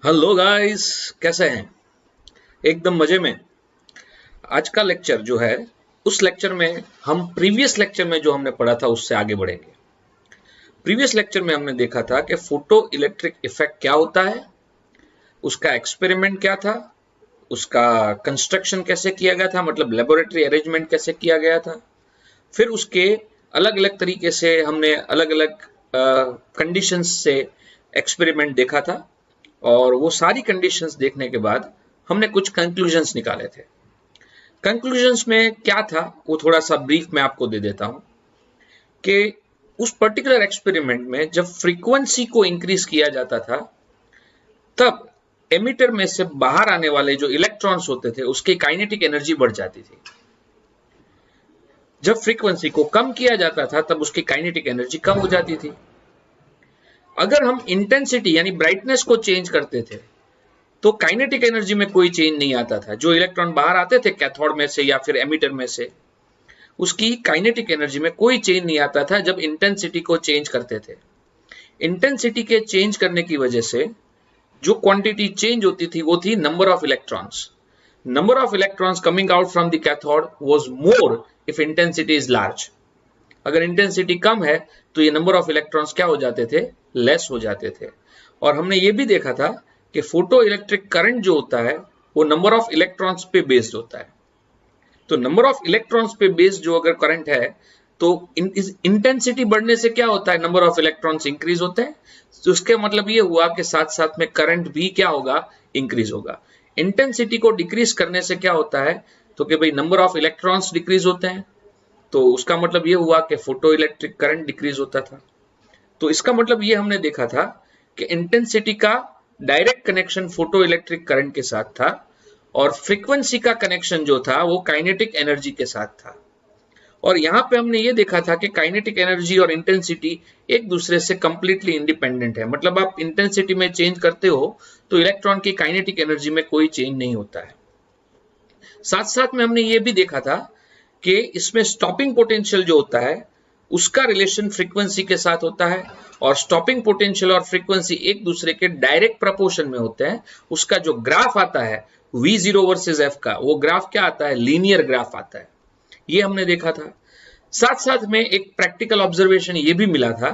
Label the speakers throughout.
Speaker 1: Hello guys, कैसे हैं? एकदम मजे में। आज का लेक्चर जो है, उस लेक्चर में हम प्रीवियस लेक्चर में जो हमने पढ़ा था उससे आगे बढ़ेंगे। प्रीवियस लेक्चर में हमने देखा था कि फोटो इलेक्ट्रिक इफेक्ट क्या होता है, उसका एक्सपेरिमेंट क्या था, उसका कंस्ट्रक्शन कैसे किया गया था, मतलब लेबोरेटरी अरेंजमेंट कैसे किया गया था। फिर उसके अलग अलग तरीके से हमने अलग अलग कंडीशंस से एक्सपेरिमेंट देखा था, और वो सारी कंडीशंस देखने के बाद हमने कुछ कंक्लूजन्स निकाले थे। कंक्लूजन्स में क्या था वो थोड़ा सा ब्रीफ में आपको दे देता हूं कि उस पर्टिकुलर एक्सपेरिमेंट में जब फ्रीक्वेंसी को इंक्रीज किया जाता था, तब एमिटर में से बाहर आने वाले जो इलेक्ट्रॉन्स होते थे उसकी काइनेटिक एनर्जी बढ़ जाती थी। जब फ्रीक्वेंसी को कम किया जाता था तब उसकी काइनेटिक एनर्जी कम हो जाती थी। अगर हम इंटेंसिटी यानी ब्राइटनेस को चेंज करते थे तो काइनेटिक एनर्जी में कोई चेंज नहीं आता था। जो इलेक्ट्रॉन बाहर आते थे कैथोड में से या फिर एमिटर में से, उसकी काइनेटिक एनर्जी में कोई चेंज नहीं आता था जब इंटेंसिटी को चेंज करते थे। इंटेंसिटी के चेंज करने की वजह से जो क्वांटिटी चेंज होती थी वो थी number of electrons. Number of electrons coming out from the cathode was more if intensity is large. अगर इंटेंसिटी कम है तो ये नंबर ऑफ इलेक्ट्रॉन्स क्या हो जाते थे, लेस हो जाते थे। और हमने ये भी देखा था कि फोटो इलेक्ट्रिक करंट जो होता है वो नंबर ऑफ इलेक्ट्रॉन्स पे बेस्ड होता है। तो नंबर ऑफ इलेक्ट्रॉन्स पे बेस्ड जो अगर करंट है तो इंटेंसिटी बढ़ने से क्या होता है, नंबर ऑफ इलेक्ट्रॉन्स इंक्रीज होते हैं। तो उसके मतलब ये हुआ कि साथ साथ में करंट भी क्या होगा, इंक्रीज होगा। इंटेंसिटी को डिक्रीज करने से क्या होता है, तो कि भाई नंबर ऑफ इलेक्ट्रॉन्स डिक्रीज होते हैं, तो उसका मतलब ये हुआ कि फोटो इलेक्ट्रिक करंट डिक्रीज होता था। तो इसका मतलब ये हमने देखा था कि इंटेंसिटी का direct connection photo electric current के साथ था, और फ्रीक्वेंसी का कनेक्शन जो था वो काइनेटिक एनर्जी के साथ था। और यहां पे हमने ये देखा था कि काइनेटिक एनर्जी और इंटेंसिटी एक दूसरे से कंप्लीटली इंडिपेंडेंट है। मतलब आप इंटेंसिटी में चेंज करते हो तो इलेक्ट्रॉन की काइनेटिक एनर्जी में कोई चेंज नहीं होता है। साथ साथ में हमने ये भी देखा था कि इसमें स्टॉपिंग पोटेंशियल जो होता है उसका रिलेशन फ्रीक्वेंसी के साथ होता है, और स्टॉपिंग पोटेंशियल और फ्रीक्वेंसी एक दूसरे के डायरेक्ट प्रपोर्शन में होते हैं। उसका जो ग्राफ आता है V0 वर्सेस F का, वो ग्राफ क्या आता है, लीनियर ग्राफ आता है। ये हमने देखा था। साथ साथ में एक प्रैक्टिकल ऑब्जर्वेशन ये भी मिला था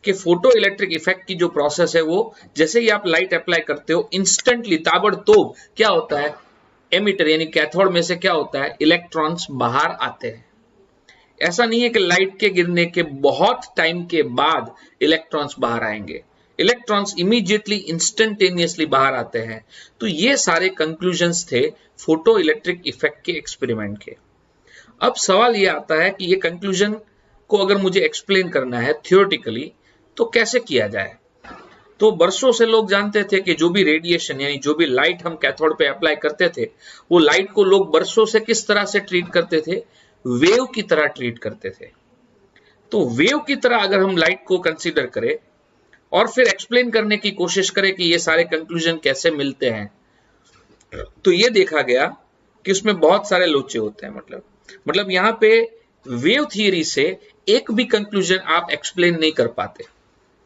Speaker 1: कि फोटो इलेक्ट्रिक इफेक्ट की जो प्रोसेस है वो जैसे ही आप लाइट अप्लाई करते हो इंस्टेंटली ताबड़तोब क्या होता है, एमिटर यानी कैथोड में से क्या होता है, इलेक्ट्रॉन्स बाहर आते हैं। ऐसा नहीं है कि लाइट के गिरने के बहुत टाइम के बाद इलेक्ट्रॉन्स बाहर आएंगे, इलेक्ट्रॉन्स इमीडिएटली इंस्टेंटेनियसली बाहर आते हैं। तो ये सारे कंक्लूजन्स थे फोटो इलेक्ट्रिक इफेक्ट के एक्सपेरिमेंट के। अब सवाल ये आता है कि ये कंक्लूजन को अगर मुझे एक्सप्लेन करना है थियोरेटिकली तो कैसे किया जाए। तो बरसों से लोग जानते थे कि जो भी रेडिएशन यानी जो भी लाइट हम कैथोड पे अप्लाई करते थे, वो लाइट को लोग बरसों से किस तरह से ट्रीट करते थे, वेव की तरह ट्रीट करते थे। तो वेव की तरह अगर हम लाइट को कंसीडर करें और फिर एक्सप्लेन करने की कोशिश करें कि ये सारे कंक्लूजन कैसे मिलते हैं, तो ये देखा गया कि उसमें बहुत सारे लोचे होते हैं। मतलब यहां पे वेव थियरी से एक भी कंक्लूजन आप एक्सप्लेन नहीं कर पाते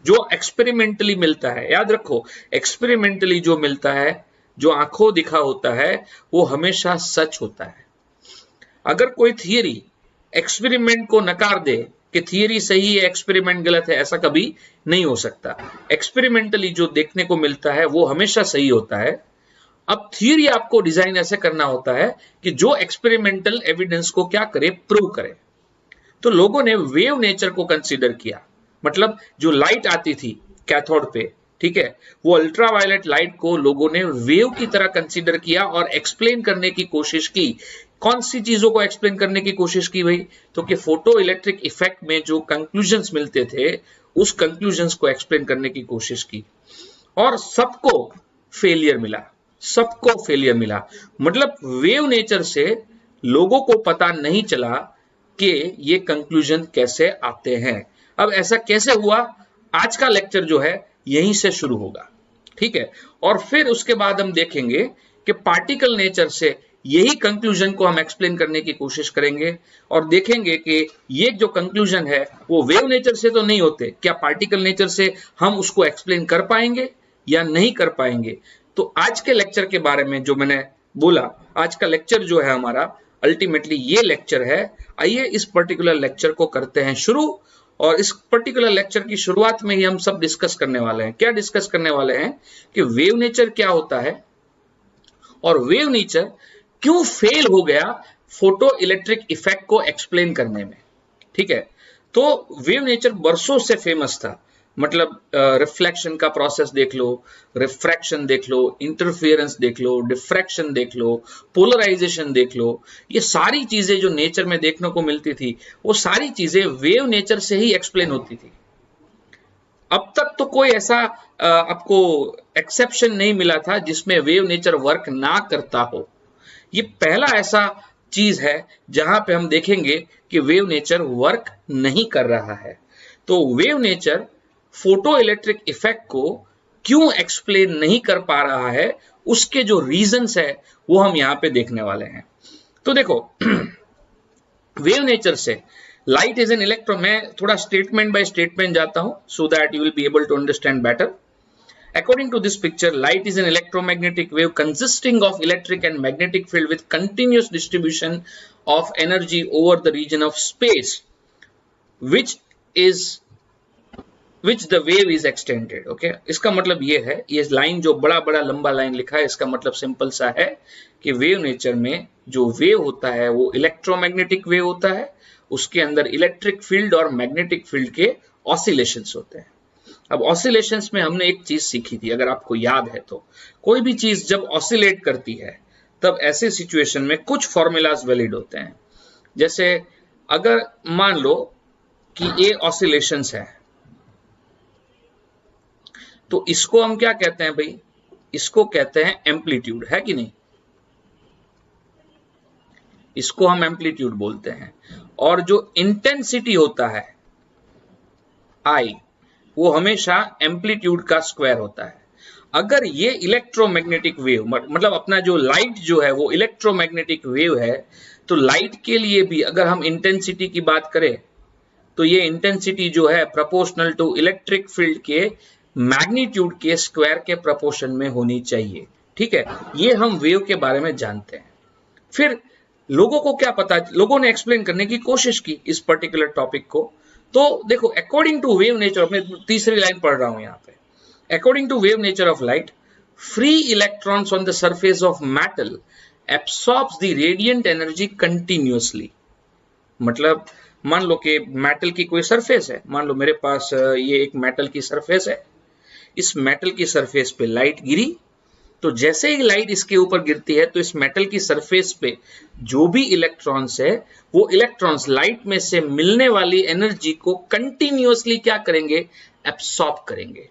Speaker 1: जो एक्सपेरिमेंटली मिलता है। याद रखो, एक्सपेरिमेंटली जो मिलता है, जो आंखों दिखा होता है, वो हमेशा सच होता है। अगर कोई थियरी एक्सपेरिमेंट को नकार दे कि थियरी सही है एक्सपेरिमेंट गलत है, ऐसा कभी नहीं हो सकता। एक्सपेरिमेंटली जो देखने को मिलता है वो हमेशा सही होता है। अब थियरी आपको डिजाइन ऐसे करना होता है कि जो एक्सपेरिमेंटल एविडेंस को क्या करे, प्रूव करे। तो लोगों ने वेव नेचर को कंसीडर किया। मतलब जो लाइट आती थी कैथोड पे, ठीक है, वो अल्ट्रावायलेट लाइट को लोगों ने वेव की तरह कंसीडर किया और एक्सप्लेन करने की कोशिश की। कौन सी चीजों को एक्सप्लेन करने की कोशिश की भाई, तो कि फोटो इलेक्ट्रिक इफेक्ट में जो कंक्लूजन्स मिलते थे उस कंक्लूजन्स को एक्सप्लेन करने की कोशिश की, और सबको फेलियर मिला। सबको फेलियर मिला। मतलब वेव नेचर से लोगों को पता नहीं चला कि ये कंक्लूजन कैसे आते हैं। अब ऐसा कैसे हुआ, आज का लेक्चर जो है यहीं से शुरू होगा, ठीक है। और फिर उसके बाद हम देखेंगे कि पार्टिकल नेचर से यही कंक्लूजन को हम एक्सप्लेन करने की कोशिश करेंगे, और देखेंगे कि ये जो कंक्लूजन है वो वेव नेचर से तो नहीं होते, क्या पार्टिकल नेचर से हम उसको एक्सप्लेन कर पाएंगे या नहीं कर पाएंगे। तो आज के लेक्चर के बारे में जो मैंने बोला, आज का लेक्चर जो है हमारा अल्टीमेटली ये लेक्चर है। आइए इस पर्टिकुलर लेक्चर को करते हैं शुरू, और इस पर्टिकुलर लेक्चर की शुरुआत में ही हम सब डिस्कस करने वाले हैं। क्या डिस्कस करने वाले हैं कि वेव नेचर क्या होता है और वेव नेचर क्यों फेल हो गया फोटो इलेक्ट्रिक इफेक्ट को एक्सप्लेन करने में। ठीक है, तो वेव नेचर बरसों से फेमस था, मतलब रिफ्लेक्शन का प्रोसेस देख लो, रिफ्रैक्शन देख लो, इंटरफेरेंस देख लो, डिफ्रैक्शन देख लो, पोलराइजेशन देख लो, ये सारी चीजें जो नेचर में देखने को मिलती थी वो सारी चीजें वेव नेचर से ही एक्सप्लेन होती थी। अब तक तो कोई ऐसा आपको एक्सेप्शन नहीं मिला था जिसमें वेव नेचर वर्क ना करता हो। ये पहला ऐसा चीज है जहां पे हम देखेंगे कि वेव नेचर वर्क नहीं कर रहा है। तो wave nature photo electric effect को क्यों एक्सप्लेन नहीं कर पा रहा है, उसके जो रीजंस है वो हम यहां पे देखने वाले हैं। तो देखो वेव नेचर से लाइट इज एन इलेक्ट्रॉन, मैं थोड़ा स्टेटमेंट बाय स्टेटमेंट जाता हूं so that you will be able to understand better. According to this picture, light is an electromagnetic wave consisting of electric and magnetic field with continuous distribution of energy over the region of space, which the wave is extended. Okay, इसका मतलब ये है, ये line जो बड़ा बड़ा लंबा line लिखा है, इसका मतलब सिंपल सा है कि वेव नेचर में जो वेव होता है वो इलेक्ट्रोमैग्नेटिक वेव होता है, उसके अंदर इलेक्ट्रिक फील्ड और मैग्नेटिक फील्ड के ऑसिलेशंस होते हैं। अब ऑसिलेशंस में हमने एक चीज सीखी थी, अगर आपको याद है तो, कोई भी चीज जब ऑसिलेट करती है तब ऐसे सिचुएशन में कुछ फॉर्मूलाज वैलिड होते हैं। जैसे अगर मान लो कि ये ऑसिलेशंस है, तो इसको हम क्या कहते हैं भाई, इसको कहते हैं एम्पलीट्यूड, है कि नहीं, इसको हम एम्पलीट्यूड बोलते हैं। और जो इंटेंसिटी होता है आई, वो हमेशा एम्पलीट्यूड का स्क्वायर होता है। अगर ये इलेक्ट्रोमैग्नेटिक वेव, मतलब अपना जो लाइट जो है वो इलेक्ट्रोमैग्नेटिक वेव है, तो लाइट के लिए भी अगर हम इंटेंसिटी की बात करें तो ये इंटेंसिटी जो है प्रोपोर्शनल टू इलेक्ट्रिक फील्ड के मैग्नीट्यूड के स्क्वायर के प्रोपोर्शन में होनी चाहिए। ठीक है, ये हम वेव के बारे में जानते हैं। फिर लोगों को क्या पता, लोगों ने एक्सप्लेन करने की कोशिश की इस पर्टिकुलर टॉपिक को। तो देखो, अकॉर्डिंग टू वेव नेचर, मैं तीसरी लाइन पढ़ रहा हूं यहां पे, according to wave nature of light, free electrons on the surface of metal absorbs the radiant energy continuously. मतलब मान लो कि मेटल की कोई सरफेस है, मान लो मेरे पास ये एक मेटल की सरफेस है, इस मेटल की सरफेस पे लाइट गिरी, तो जैसे ही लाइट इसके ऊपर गिरती है तो इस मेटल की सरफेस पे जो भी इलेक्ट्रॉन्स है वो इलेक्ट्रॉन्स लाइट में से मिलने वाली एनर्जी को कंटिन्यूअसली क्या करेंगे, एब्सॉर्ब करेंगे।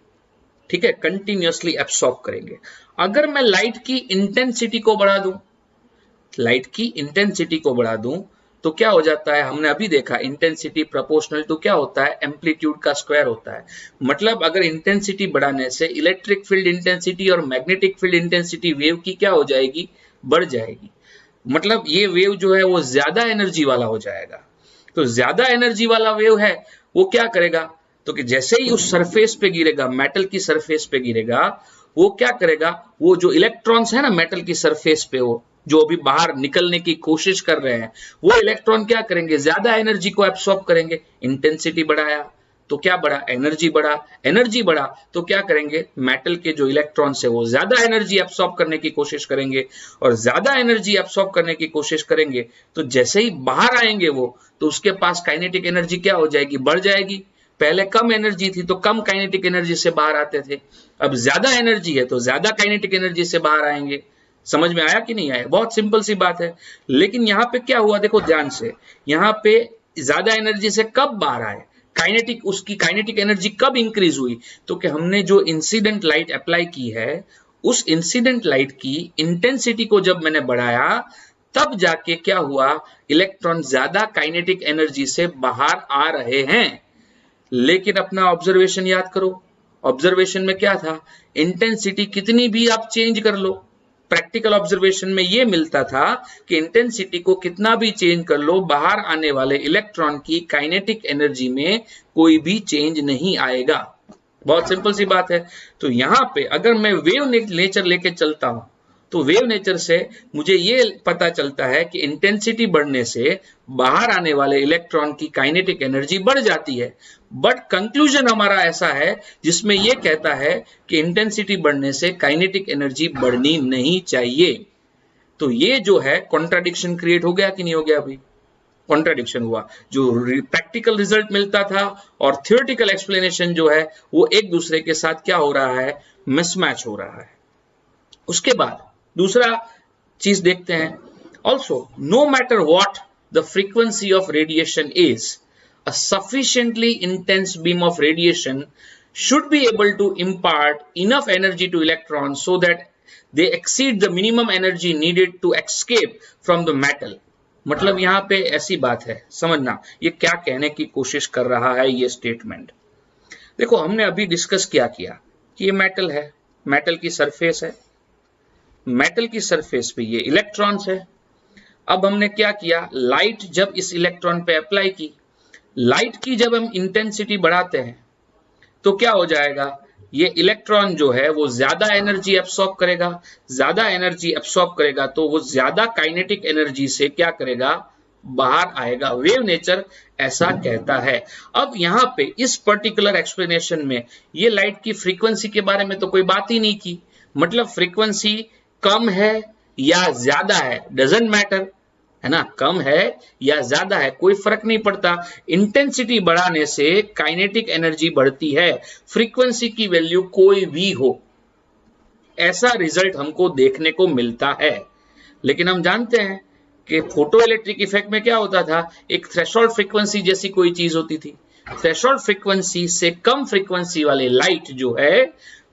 Speaker 1: ठीक है, कंटिन्यूअसली एब्सॉर्ब करेंगे। अगर मैं लाइट की इंटेंसिटी को बढ़ा दूं, लाइट की इंटेंसिटी को बढ़ा दूं तो क्या हो जाता है, हमने अभी देखा इंटेंसिटी प्रोपोर्शनल टू क्या होता है, एम्पलीट्यूड का स्क्वायर होता है। मतलब अगर इंटेंसिटी बढ़ाने से इलेक्ट्रिक फील्ड इंटेंसिटी और मैग्नेटिक फील्ड इंटेंसिटी वेव की क्या हो जाएगी, बढ़ जाएगी। मतलब ये वेव जो है वो ज्यादा एनर्जी वाला हो जाएगा। तो ज्यादा एनर्जी वाला वेव है वो क्या करेगा, तो कि जैसे ही उस सरफेस पे गिरेगा, मेटल की सरफेस पे गिरेगा, वो क्या करेगा, वो जो इलेक्ट्रॉन्स है ना मेटल की सरफेस पे, वो जो अभी बाहर निकलने की कोशिश कर रहे हैं, वो इलेक्ट्रॉन क्या करेंगे, ज्यादा एनर्जी को एब्सॉर्ब करेंगे। इंटेंसिटी बढ़ाया तो क्या बढ़ा, एनर्जी बढ़ा, एनर्जी बढ़ा तो क्या करेंगे, मेटल के जो इलेक्ट्रॉन्स है वो ज्यादा एनर्जी एब्सॉर्ब करने की कोशिश करेंगे, और ज्यादा एनर्जी एब्सॉर्ब करने की कोशिश करेंगे तो जैसे ही बाहर आएंगे वो, तो उसके पास काइनेटिक एनर्जी क्या हो जाएगी, बढ़ जाएगी। पहले कम एनर्जी थी तो कम काइनेटिक एनर्जी से बाहर आते थे, अब ज्यादा एनर्जी है तो ज्यादा काइनेटिक एनर्जी से बाहर आएंगे। समझ में आया कि नहीं आया, बहुत सिंपल सी बात है। लेकिन यहाँ पे क्या हुआ, देखो ध्यान से, यहाँ पे ज्यादा एनर्जी से कब बाहर आए, काइनेटिक, उसकी काइनेटिक एनर्जी कब इंक्रीज हुई, तो कि हमने जो इंसिडेंट लाइट अप्लाई की है उस इंसिडेंट लाइट की इंटेंसिटी को जब मैंने बढ़ाया तब जाके क्या हुआ, इलेक्ट्रॉन ज्यादा काइनेटिक एनर्जी से बाहर आ रहे हैं। लेकिन अपना ऑब्जर्वेशन याद करो, ऑब्जर्वेशन में क्या था, इंटेंसिटी कितनी भी आप चेंज कर लो, प्रैक्टिकल ऑब्जर्वेशन में ये मिलता था कि इंटेंसिटी को कितना भी चेंज कर लो, बाहर आने वाले इलेक्ट्रॉन की काइनेटिक एनर्जी में कोई भी चेंज नहीं आएगा। बहुत सिंपल सी बात है। तो यहाँ पे अगर मैं वेव नेचर लेके चलता हूं तो वेव नेचर से मुझे ये पता चलता है कि इंटेंसिटी बढ़ने से बाहर आने वाले इलेक्ट्रॉन की काइनेटिक एनर्जी बढ़ जाती है। बट कंक्लूजन हमारा ऐसा है जिसमें ये कहता है कि इंटेंसिटी बढ़ने से काइनेटिक एनर्जी बढ़नी नहीं चाहिए। तो ये जो है कॉन्ट्राडिक्शन क्रिएट हो गया कि नहीं हो गया भाई? कॉन्ट्राडिक्शन हुआ। जो प्रैक्टिकल रिजल्ट मिलता था और थियोरेटिकल एक्सप्लेनेशन जो है वो एक दूसरे के साथ क्या हो रहा है? मिसमैच हो रहा है। उसके बाद दूसरा चीज देखते हैं। Also no matter what the frequency of radiation is, a sufficiently intense beam of radiation should be able to impart enough energy to electrons so that they exceed the minimum energy needed to escape from the metal। मतलब यहां पे ऐसी बात है, समझना ये क्या कहने की कोशिश कर रहा है ये स्टेटमेंट। देखो हमने अभी डिस्कस क्या किया कि ये मेटल है, मेटल की सरफेस है, मेटल की सरफेस पे ये इलेक्ट्रॉन्स है। अब हमने क्या किया, लाइट जब इस इलेक्ट्रॉन पे अप्लाई की, लाइट की जब हम इंटेंसिटी बढ़ाते हैं तो क्या हो जाएगा, ये इलेक्ट्रॉन जो है वो ज्यादा एनर्जी एब्सॉर्ब करेगा, ज्यादा एनर्जी एब्सॉर्ब करेगा तो वो ज्यादा काइनेटिक एनर्जी से क्या करेगा, बाहर आएगा। वेव नेचर ऐसा कहता है। अब यहाँ पे इस पर्टिकुलर एक्सप्लेनेशन में ये लाइट की फ्रीक्वेंसी के बारे में तो कोई बात ही नहीं की, मतलब फ्रीक्वेंसी कम है या ज्यादा है डजंट मैटर, है ना, कम है या ज्यादा है कोई फर्क नहीं पड़ता। इंटेंसिटी बढ़ाने से काइनेटिक एनर्जी बढ़ती है, फ्रीक्वेंसी की वैल्यू कोई भी हो, ऐसा रिजल्ट हमको देखने को मिलता है। लेकिन हम जानते हैं कि फोटो इलेक्ट्रिक इफेक्ट में क्या होता था, एक थ्रेशोल्ड फ्रीक्वेंसी जैसी कोई चीज होती थी। थ्रेशोल्ड फ्रीक्वेंसी से कम फ्रीक्वेंसी वाले लाइट जो है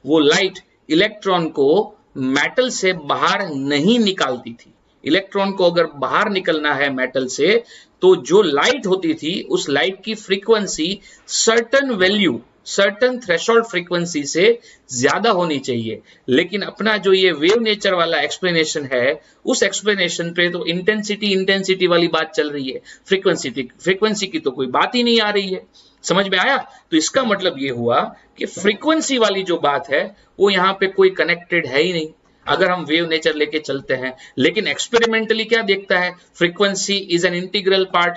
Speaker 1: वो लाइट इलेक्ट्रॉन को मेटल से बाहर नहीं निकालती थी। इलेक्ट्रॉन को अगर बाहर निकलना है मेटल से तो जो लाइट होती थी उस लाइट की frequency certain value, certain threshold frequency से ज्यादा होनी चाहिए। लेकिन अपना जो ये वेव नेचर वाला एक्सप्लेनेशन है उस एक्सप्लेनेशन पे तो इंटेंसिटी वाली बात चल रही है, फ्रीक्वेंसी की तो कोई बात ही नहीं आ रही है। समझ में आया? तो इसका मतलब ये हुआ कि फ्रीक्वेंसी वाली जो बात है वो यहाँ पे कोई कनेक्टेड है ही नहीं अगर हम वेव नेचर लेके चलते हैं। लेकिन एक्सपेरिमेंटली क्या देखता है, frequency is an integral part,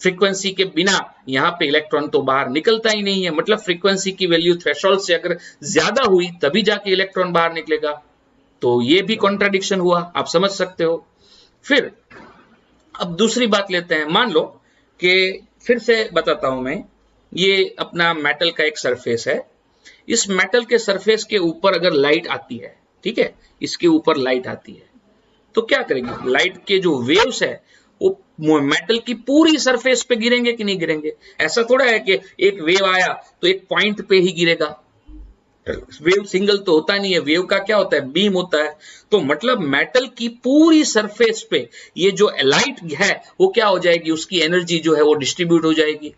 Speaker 1: frequency के बिना यहाँ पे इलेक्ट्रॉन तो बाहर निकलता ही नहीं है, मतलब फ्रीक्वेंसी की वैल्यू थ्रेशोल्ड से अगर ज्यादा हुई तभी जाके इलेक्ट्रॉन बाहर निकलेगा। तो ये भी कॉन्ट्राडिक्शन हुआ, आप समझ सकते हो। फिर अब दूसरी बात लेते हैं, मान लो कि फिर से बताता हूं मैं, ये अपना मेटल का एक सरफेस है, इस मेटल के सरफेस के ऊपर अगर लाइट आती है, ठीक है, इसके ऊपर लाइट आती है तो क्या करेगी, लाइट के जो वेव्स है वो मेटल की पूरी सरफेस पे गिरेंगे कि नहीं गिरेंगे? ऐसा थोड़ा है कि एक वेव आया तो एक पॉइंट पे ही गिरेगा, वेव सिंगल तो होता नहीं है, वेव का क्या होता है, बीम होता है। तो मतलब मेटल की पूरी सरफेस पे ये जो लाइट है वो क्या हो जाएगी, उसकी एनर्जी जो है वो डिस्ट्रीब्यूट हो जाएगी।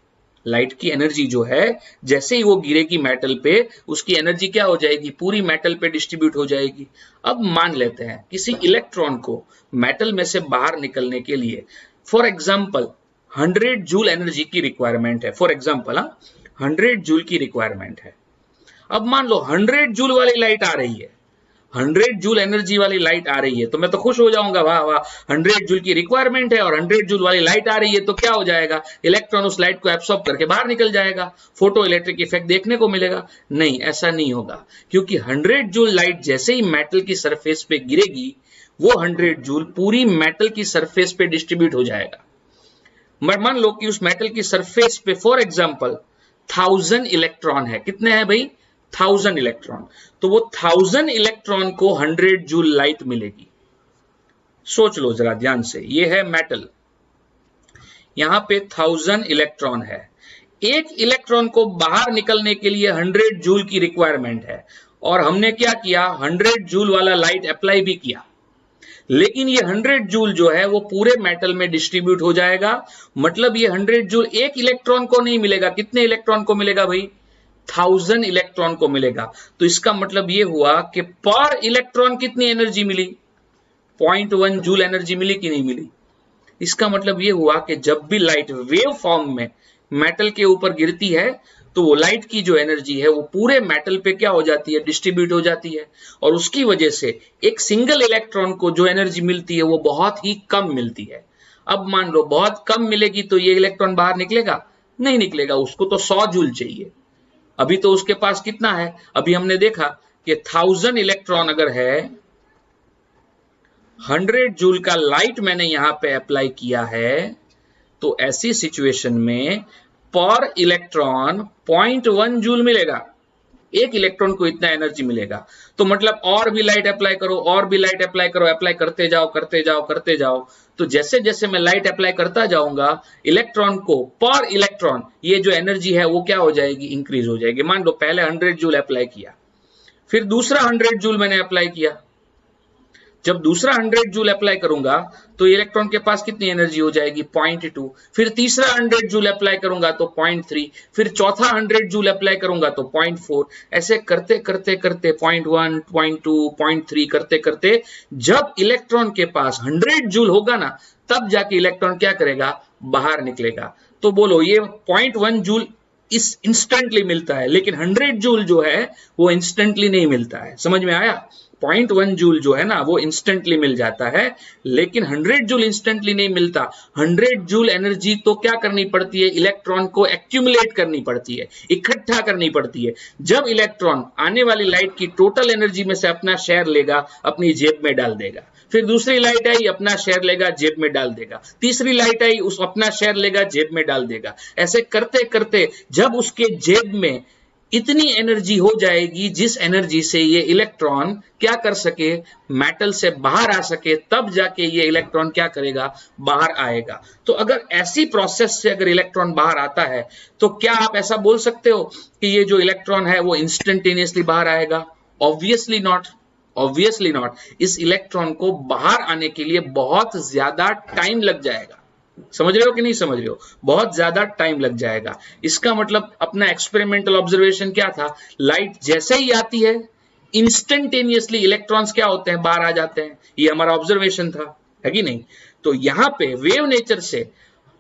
Speaker 1: लाइट की एनर्जी जो है जैसे ही वो गिरेगी मेटल पे उसकी एनर्जी क्या हो जाएगी, पूरी मेटल पे डिस्ट्रीब्यूट हो जाएगी। अब मान लेते हैं किसी इलेक्ट्रॉन को मेटल में से बाहर निकलने के लिए फॉर एग्जांपल 100 जूल एनर्जी की रिक्वायरमेंट है, फॉर एग्जांपल 100 जूल की रिक्वायरमेंट है। अब मान लो 100 जूल वाली लाइट आ रही है, 100 जूल एनर्जी वाली लाइट आ रही है तो मैं तो खुश हो जाऊंगा, वाह वाह 100 जूल की रिक्वायरमेंट है और 100 जूल वाली लाइट आ रही है तो क्या हो जाएगा, इलेक्ट्रॉन उस लाइट को एब्सॉर्ब करके बाहर निकल जाएगा, फोटो इलेक्ट्रिक इफेक्ट देखने को मिलेगा। नहीं, ऐसा नहीं होगा, क्योंकि 100 जूल लाइट जैसे ही मेटल की सरफेस पे गिरेगी वो 100 जूल पूरी मेटल की सरफेस पे डिस्ट्रीब्यूट हो जाएगा। मान लो कि उस मेटल की सरफेस पे फॉर एग्जांपल 1000 इलेक्ट्रॉन है, कितने हैं भाई, 1000 इलेक्ट्रॉन, तो वो 1000 इलेक्ट्रॉन को 100 जूल लाइट मिलेगी। सोच लो जरा ध्यान से, ये है मेटल, यहां पे 1000 इलेक्ट्रॉन है, एक इलेक्ट्रॉन को बाहर निकलने के लिए 100 जूल की रिक्वायरमेंट है और हमने क्या किया, 100 जूल वाला लाइट अप्लाई भी किया, लेकिन ये 100 जूल जो है वो पूरे मेटल में डिस्ट्रीब्यूट हो जाएगा। मतलब ये 100 जूल एक इलेक्ट्रॉन को नहीं मिलेगा, कितने इलेक्ट्रॉन को मिलेगा भाई, 1000 इलेक्ट्रॉन को मिलेगा। तो इसका मतलब ये हुआ कि पर इलेक्ट्रॉन कितनी एनर्जी मिली, 0.1 जूल एनर्जी मिली कि नहीं मिली। इसका मतलब ये हुआ कि जब भी लाइट वेव फॉर्म में मेटल के ऊपर गिरती है तो वो लाइट की जो एनर्जी है वो पूरे मेटल पे क्या हो जाती है, डिस्ट्रीब्यूट हो जाती है, और उसकी वजह से एक सिंगल इलेक्ट्रॉन को जो एनर्जी मिलती है वो बहुत ही कम मिलती है। अब मान लो बहुत कम मिलेगी तो ये इलेक्ट्रॉन बाहर निकलेगा? नहीं निकलेगा, उसको तो 100 जूल चाहिए। अभी तो उसके पास कितना है, अभी हमने देखा कि 1000 इलेक्ट्रॉन अगर है, 100 जूल का लाइट मैंने यहां पे अप्लाई किया है, तो ऐसी सिचुएशन में पर इलेक्ट्रॉन 0.1 जूल मिलेगा। एक इलेक्ट्रॉन को इतना एनर्जी मिलेगा। तो मतलब और भी लाइट अप्लाई करो, और भी लाइट अप्लाई करो, अप्लाई करते जाओ करते जाओ करते जाओ, तो जैसे जैसे मैं लाइट अप्लाई करता जाऊंगा, इलेक्ट्रॉन को पर इलेक्ट्रॉन ये जो एनर्जी है वो क्या हो जाएगी, इंक्रीज हो जाएगी। मान लो पहले 100 जूल अप्लाई किया, फिर दूसरा 100 जूल मैंने अप्लाई किया। जब दूसरा 100 जूल अप्लाई करूंगा तो इलेक्ट्रॉन के पास कितनी एनर्जी हो जाएगी, 0.2। फिर तीसरा 100 जूल अप्लाई करूंगा तो 0.3, फिर चौथा 100 जूल अप्लाई करूंगा तो 0.4, ऐसे करते करते करते 0.1, 0.2, 0.3 करते करते जब इलेक्ट्रॉन के पास 100 जूल होगा ना, तब जाके इलेक्ट्रॉन क्या करेगा, बाहर निकलेगा। तो बोलो ये 0.1 जूल इस इंस्टेंटली मिलता है, लेकिन 100 जूल जो है वो इंस्टेंटली नहीं मिलता है। समझ में आया? 0.1 जूल जो है ना वो इंस्टेंटली मिल जाता है, लेकिन 100 जूल इंस्टेंटली नहीं मिलता। 100 जूल एनर्जी तो क्या करनी पड़ती है, इलेक्ट्रॉन को एक्यूमुलेट करनी पड़ती है, इकट्ठा करनी पड़ती है। जब इलेक्ट्रॉन आने वाली लाइट की टोटल एनर्जी में से अपना शेयर लेगा, अपनी जेब में डाल देगा, फिर दूसरी लाइट आई, अपना शेयर लेगा, जेब में डाल देगा, तीसरी लाइट आई, उस अपना शेयर लेगा, जेब में डाल देगा। ऐसे करते करते जब उसके जेब में इतनी एनर्जी हो जाएगी जिस एनर्जी से ये इलेक्ट्रॉन क्या कर सके, मेटल से बाहर आ सके, तब जाके ये इलेक्ट्रॉन क्या करेगा, बाहर आएगा। तो अगर ऐसी प्रोसेस से अगर इलेक्ट्रॉन बाहर आता है तो क्या आप ऐसा बोल सकते हो कि ये जो इलेक्ट्रॉन है वो इंस्टेंटेनियसली बाहर आएगा? Obviously not, obviously not. इस इलेक्ट्रॉन को बाहर आने के लिए बहुत ज्यादा टाइम लग जाएगा। समझ रहे हो कि नहीं समझ रहे हो? बहुत ज्यादा टाइम लग जाएगा। इसका मतलब अपना एक्सपेरिमेंटल ऑब्जर्वेशन क्या था, लाइट जैसे ही आती है इंस्टेंटेनियसली इलेक्ट्रॉन्स क्या होते हैं, बाहर आ जाते हैं। ये हमारा ऑब्जर्वेशन था, है कि नहीं? तो यहां पे वेव नेचर से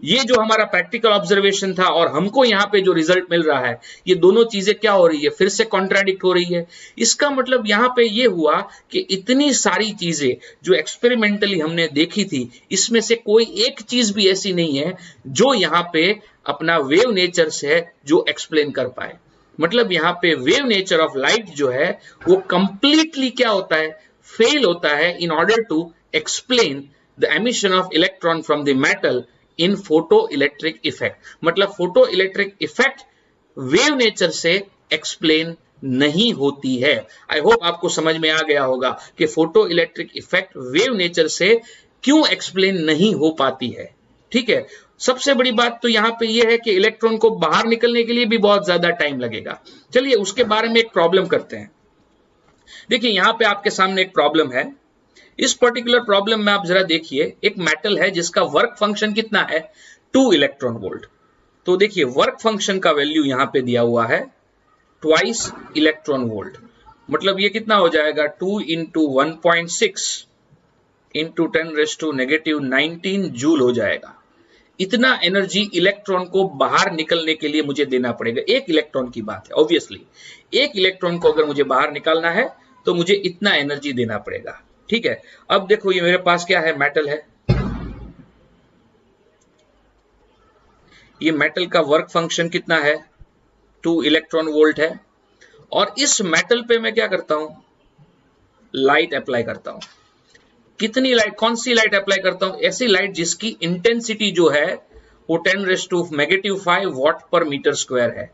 Speaker 1: ये जो हमारा प्रैक्टिकल ऑब्जर्वेशन था और हमको यहाँ पे जो रिजल्ट मिल रहा है, ये दोनों चीजें क्या हो रही है, फिर से कॉन्ट्राडिक्ट हो रही है। इसका मतलब यहाँ पे ये हुआ कि इतनी सारी चीजें जो एक्सपेरिमेंटली हमने देखी थी, इसमें से कोई एक चीज भी ऐसी नहीं है जो यहाँ पे अपना वेव नेचर से जो एक्सप्लेन कर पाए। मतलब यहाँ पे वेव नेचर ऑफ लाइट जो है वो कंप्लीटली क्या होता है, फेल होता है in order to explain the emission of electron from the metal in photo electric effect. मतलब photo electric effect wave nature से एक्सप्लेन नहीं होती है। आई होप आपको समझ में आ गया होगा कि photo electric effect wave nature से क्यों एक्सप्लेन नहीं हो पाती है। ठीक है, सबसे बड़ी बात तो यहां पे यह है कि इलेक्ट्रॉन को बाहर निकलने के लिए भी बहुत ज्यादा टाइम लगेगा। चलिए उसके बारे में एक प्रॉब्लम करते हैं। देखिए यहां पे आपके सामने एक प्रॉब्लम है। इस पर्टिकुलर प्रॉब्लम में आप जरा देखिए, एक मेटल है जिसका वर्क फंक्शन कितना है, 2 इलेक्ट्रॉन वोल्ट। तो देखिए वर्क फंक्शन का वैल्यू यहां पे दिया हुआ है ट्वाइस इलेक्ट्रॉन वोल्ट। मतलब ये कितना हो जाएगा, 2 इंटू 1.6 इंटू 10⁻⁻19 जूल हो जाएगा। इतना एनर्जी इलेक्ट्रॉन को बाहर निकलने के लिए मुझे देना पड़ेगा। एक इलेक्ट्रॉन की बात है, ऑब्वियसली एक इलेक्ट्रॉन को अगर मुझे बाहर निकालना है तो मुझे इतना एनर्जी देना पड़ेगा। ठीक है, अब देखो ये मेरे पास क्या है, मेटल है। ये मेटल का वर्क फंक्शन कितना है, 2 इलेक्ट्रॉन वोल्ट है। और इस मेटल पे मैं क्या करता हूं, लाइट अप्लाई करता हूं। कितनी लाइट, कौन सी लाइट अप्लाई करता हूं, ऐसी लाइट जिसकी इंटेंसिटी जो है वो 10⁻⁵ वॉट पर मीटर स्क्वायर है।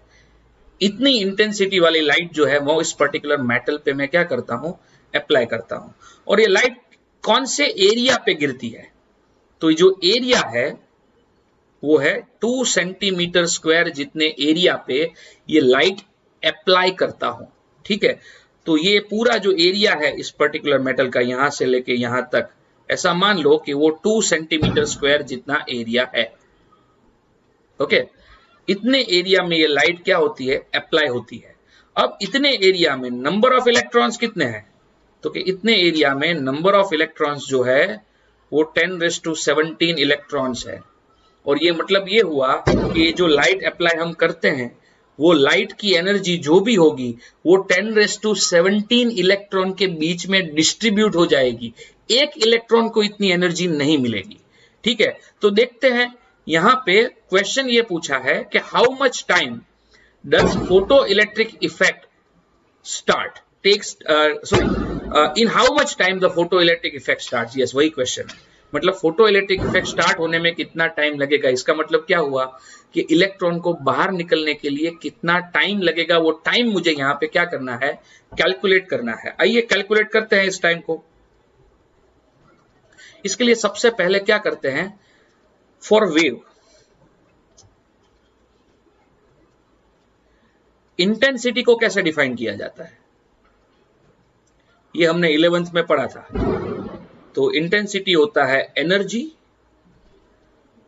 Speaker 1: इतनी इंटेंसिटी वाली लाइट जो है वो इस पर्टिकुलर मेटल पे मैं क्या करता हूं, अप्लाई करता हूं। और ये लाइट कौन से एरिया पे गिरती है, तो जो एरिया है वो है 2 सेंटीमीटर स्क्वायर जितने एरिया पे ये लाइट अप्लाई करता हूं। ठीक है, तो ये पूरा जो एरिया है इस पर्टिकुलर मेटल का, यहां से लेके यहां तक, ऐसा मान लो कि वो 2 सेंटीमीटर स्क्वायर जितना एरिया है। ओके, इतने एरिया में ये लाइट क्या होती है, अप्लाई होती है। अब इतने एरिया में नंबर ऑफ इलेक्ट्रॉन्स कितने हैं, तो कि इतने एरिया में नंबर ऑफ इलेक्ट्रॉन्स जो है वो 10⁻17 इलेक्ट्रॉन्स है। और ये मतलब ये हुआ कि जो लाइट अप्लाई हम करते हैं वो लाइट की एनर्जी जो भी होगी वो 10⁻17 इलेक्ट्रॉन के बीच में डिस्ट्रीब्यूट हो जाएगी। एक इलेक्ट्रॉन को इतनी एनर्जी नहीं मिलेगी। ठीक है, तो देखते हैं यहां पे क्वेश्चन ये पूछा है कि how much time does photo electric effect start takes in how much time the photo electric effect start. Yes, वही क्वेश्चन है। मतलब फोटो इलेक्ट्रिक इफेक्ट स्टार्ट होने में कितना टाइम लगेगा, इसका मतलब क्या हुआ कि इलेक्ट्रॉन को बाहर निकलने के लिए कितना टाइम लगेगा, वो टाइम मुझे यहां पे क्या करना है, कैलकुलेट करना है। आइए कैलकुलेट करते हैं इस टाइम को। इसके लिए सबसे पहले क्या करते हैं, फॉर वेव इंटेंसिटी को कैसे डिफाइन किया जाता है, ये हमने 11th में पढ़ा था। तो इंटेंसिटी होता है energy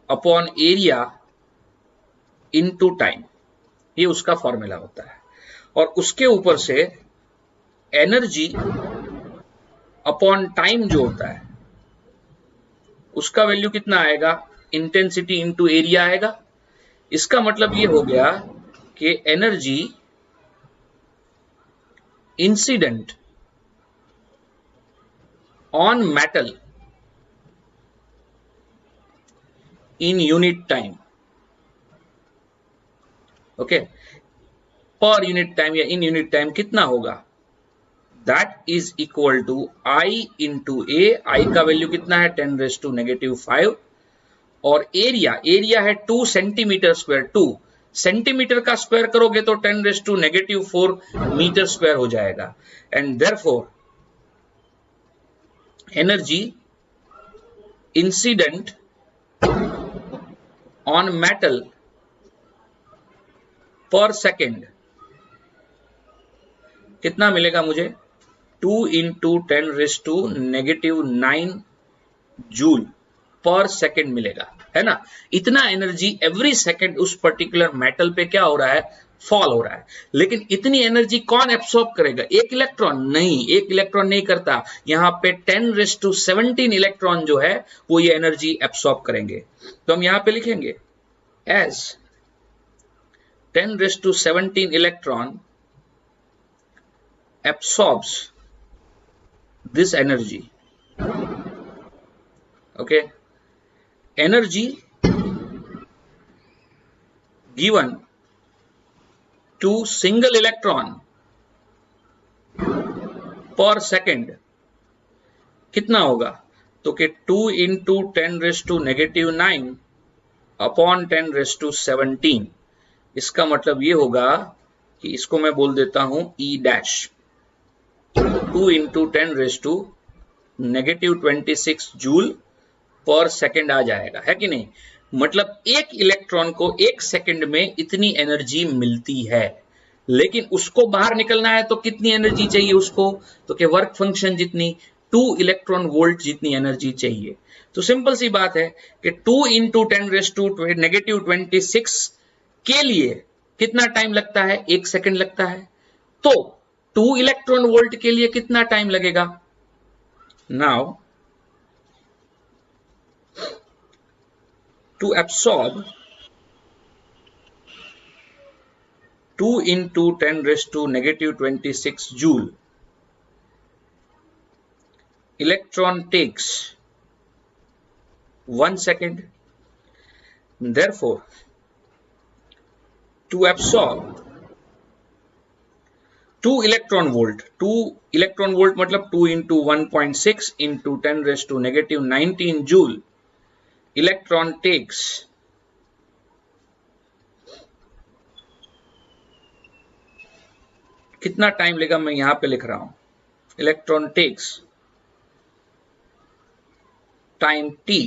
Speaker 1: upon area into time, ये उसका फॉर्मूला होता है। और उसके ऊपर से एनर्जी अपॉन टाइम जो होता है उसका वैल्यू कितना आएगा, इंटेंसिटी इनटू एरिया आएगा। इसका मतलब ये हो गया कि energy incident on metal in unit time, okay, per unit time या इन यूनिट टाइम कितना होगा, that is equal to I into A. I का वैल्यू कितना है 10⁻⁻5 और एरिया है 2 सेंटीमीटर स्क्वायर। 2 सेंटीमीटर का स्क्वायर करोगे तो 10⁻⁻4 मीटर स्क्वायर हो जाएगा। And therefore energy incident on metal per second कितना मिलेगा मुझे, 2 इंटू 10⁻⁹ जूल पर सेकेंड मिलेगा, है ना। इतना एनर्जी एवरी सेकेंड उस पर्टिकुलर मेटल पे क्या हो रहा है, फॉल हो रहा है। लेकिन इतनी एनर्जी कौन एब्सॉर्ब करेगा, एक इलेक्ट्रॉन नहीं, एक इलेक्ट्रॉन नहीं करता। यहां पे 10⁻17 इलेक्ट्रॉन जो है वो ये एनर्जी एब्सॉर्ब करेंगे। तो हम यहां पे लिखेंगे as 10⁻17 electron absorbs this energy, okay, energy given to single electron per second कितना होगा, तो कि 2 इंटू 10⁻⁹ अपॉन 10⁻17। इसका मतलब ये होगा कि इसको मैं बोल देता हूं E dash, 2 into 10⁻⁻26 joule per second आ जाएगा, है कि नहीं। मतलब एक इलेक्ट्रॉन को एक सेकंड में इतनी एनर्जी मिलती है, लेकिन उसको बाहर निकलना है तो कितनी एनर्जी चाहिए उसको, तो कि वर्क फंक्शन जितनी 2 इलेक्ट्रॉन वोल्ट जितनी एनर्जी चाहिए। तो सिंपल सी बात है कि 2 इंटू 10⁻⁻26 के लिए कितना टाइम लगता है, 1 सेकंड लगता है। तो 2 इलेक्ट्रॉन वोल्ट के लिए कितना टाइम लगेगा। Now to absorb 2 into 10⁻⁻26 joule, electron takes 1 second. Therefore, to absorb 2 electron volt मतलब 2 into 1.6 into 10⁻⁻19 joule, electron takes कितना टाइम लेगा, मैं यहां पे लिख रहा हूं, electron takes time t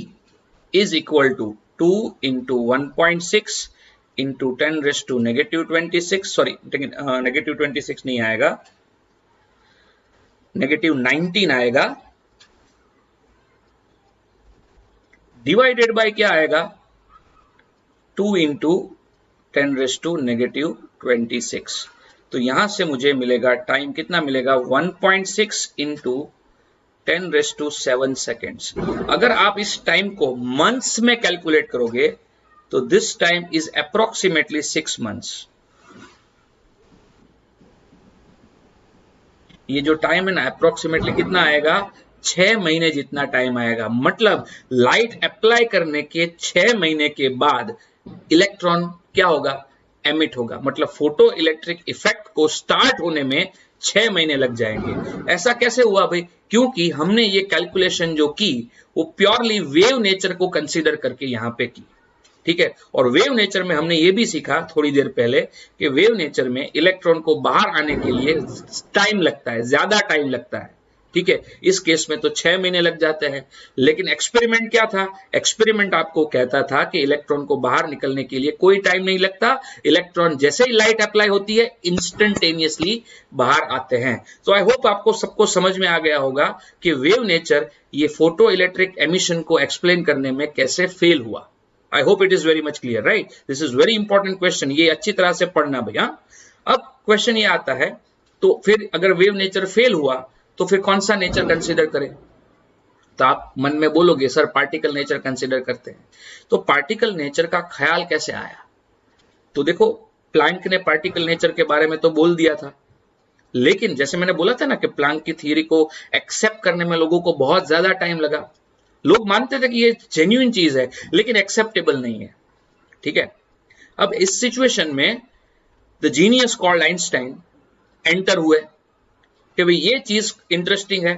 Speaker 1: is equal to 2 into 1.6 into 10⁻⁻26, sorry -26 नहीं आएगा, -19 आएगा, डिवाइडेड बाय क्या आएगा, 2 इंटू 10⁻⁻26। तो यहां से मुझे मिलेगा टाइम कितना मिलेगा, 1.6 इंटू 10⁻⁷ सेकेंड्स। अगर आप इस टाइम को मंथ्स में कैलकुलेट करोगे तो this time is approximately 6 months. ये जो टाइम है ना अप्रोक्सीमेटली कितना आएगा, 6 महीने जितना टाइम आएगा। मतलब लाइट अप्लाई करने के 6 महीने के बाद इलेक्ट्रॉन क्या होगा, एमिट होगा। मतलब फोटो इलेक्ट्रिक इफेक्ट को स्टार्ट होने में 6 महीने लग जाएंगे। ऐसा कैसे हुआ भाई? क्योंकि हमने ये कैलकुलेशन जो की वो प्योरली वेव नेचर को कंसीडर करके यहां पे की, ठीक है। और वेव नेचर में हमने ये भी सीखा थोड़ी देर पहले कि वेव नेचर में इलेक्ट्रॉन को बाहर आने के लिए टाइम लगता है, ज्यादा टाइम लगता है, ठीक है। इस केस में तो 6 महीने लग जाते हैं। लेकिन एक्सपेरिमेंट क्या था? एक्सपेरिमेंट आपको कहता था कि इलेक्ट्रॉन को बाहर निकलने के लिए कोई टाइम नहीं लगता, इलेक्ट्रॉन जैसे ही लाइट अप्लाई होती है इंस्टेंटेनियसली बाहर आते हैं। तो आई होप आपको सबको समझ में आ गया होगा कि वेव नेचर ये फोटो इलेक्ट्रिक एमिशन को एक्सप्लेन करने में कैसे फेल हुआ। I hope it is very much clear, right? This is very important question. ये अच्छी तरह से पढ़ना भैया। अब क्वेश्चन ये आता है, तो फिर अगर वेव नेचर फेल हुआ तो फिर कौन सा नेचर कंसीडर करें? तो आप मन में बोलोगे सर पार्टिकल नेचर कंसीडर करते हैं। तो पार्टिकल नेचर का ख्याल कैसे आया? तो देखो, प्लैंक ने पार्टिकल नेचर के बारे में तो बोल दिया था, लेकिन जैसे मैंने बोला था ना कि प्लैंक की थियरी को एक्सेप्ट करने में लोगों को बहुत ज्यादा टाइम लगा। लोग मानते थे कि ये जेन्युइन चीज है लेकिन एक्सेप्टेबल नहीं है, ठीक है। अब इस सिचुएशन में the genius called Einstein enter हुए कि भाई ये चीज इंटरेस्टिंग है,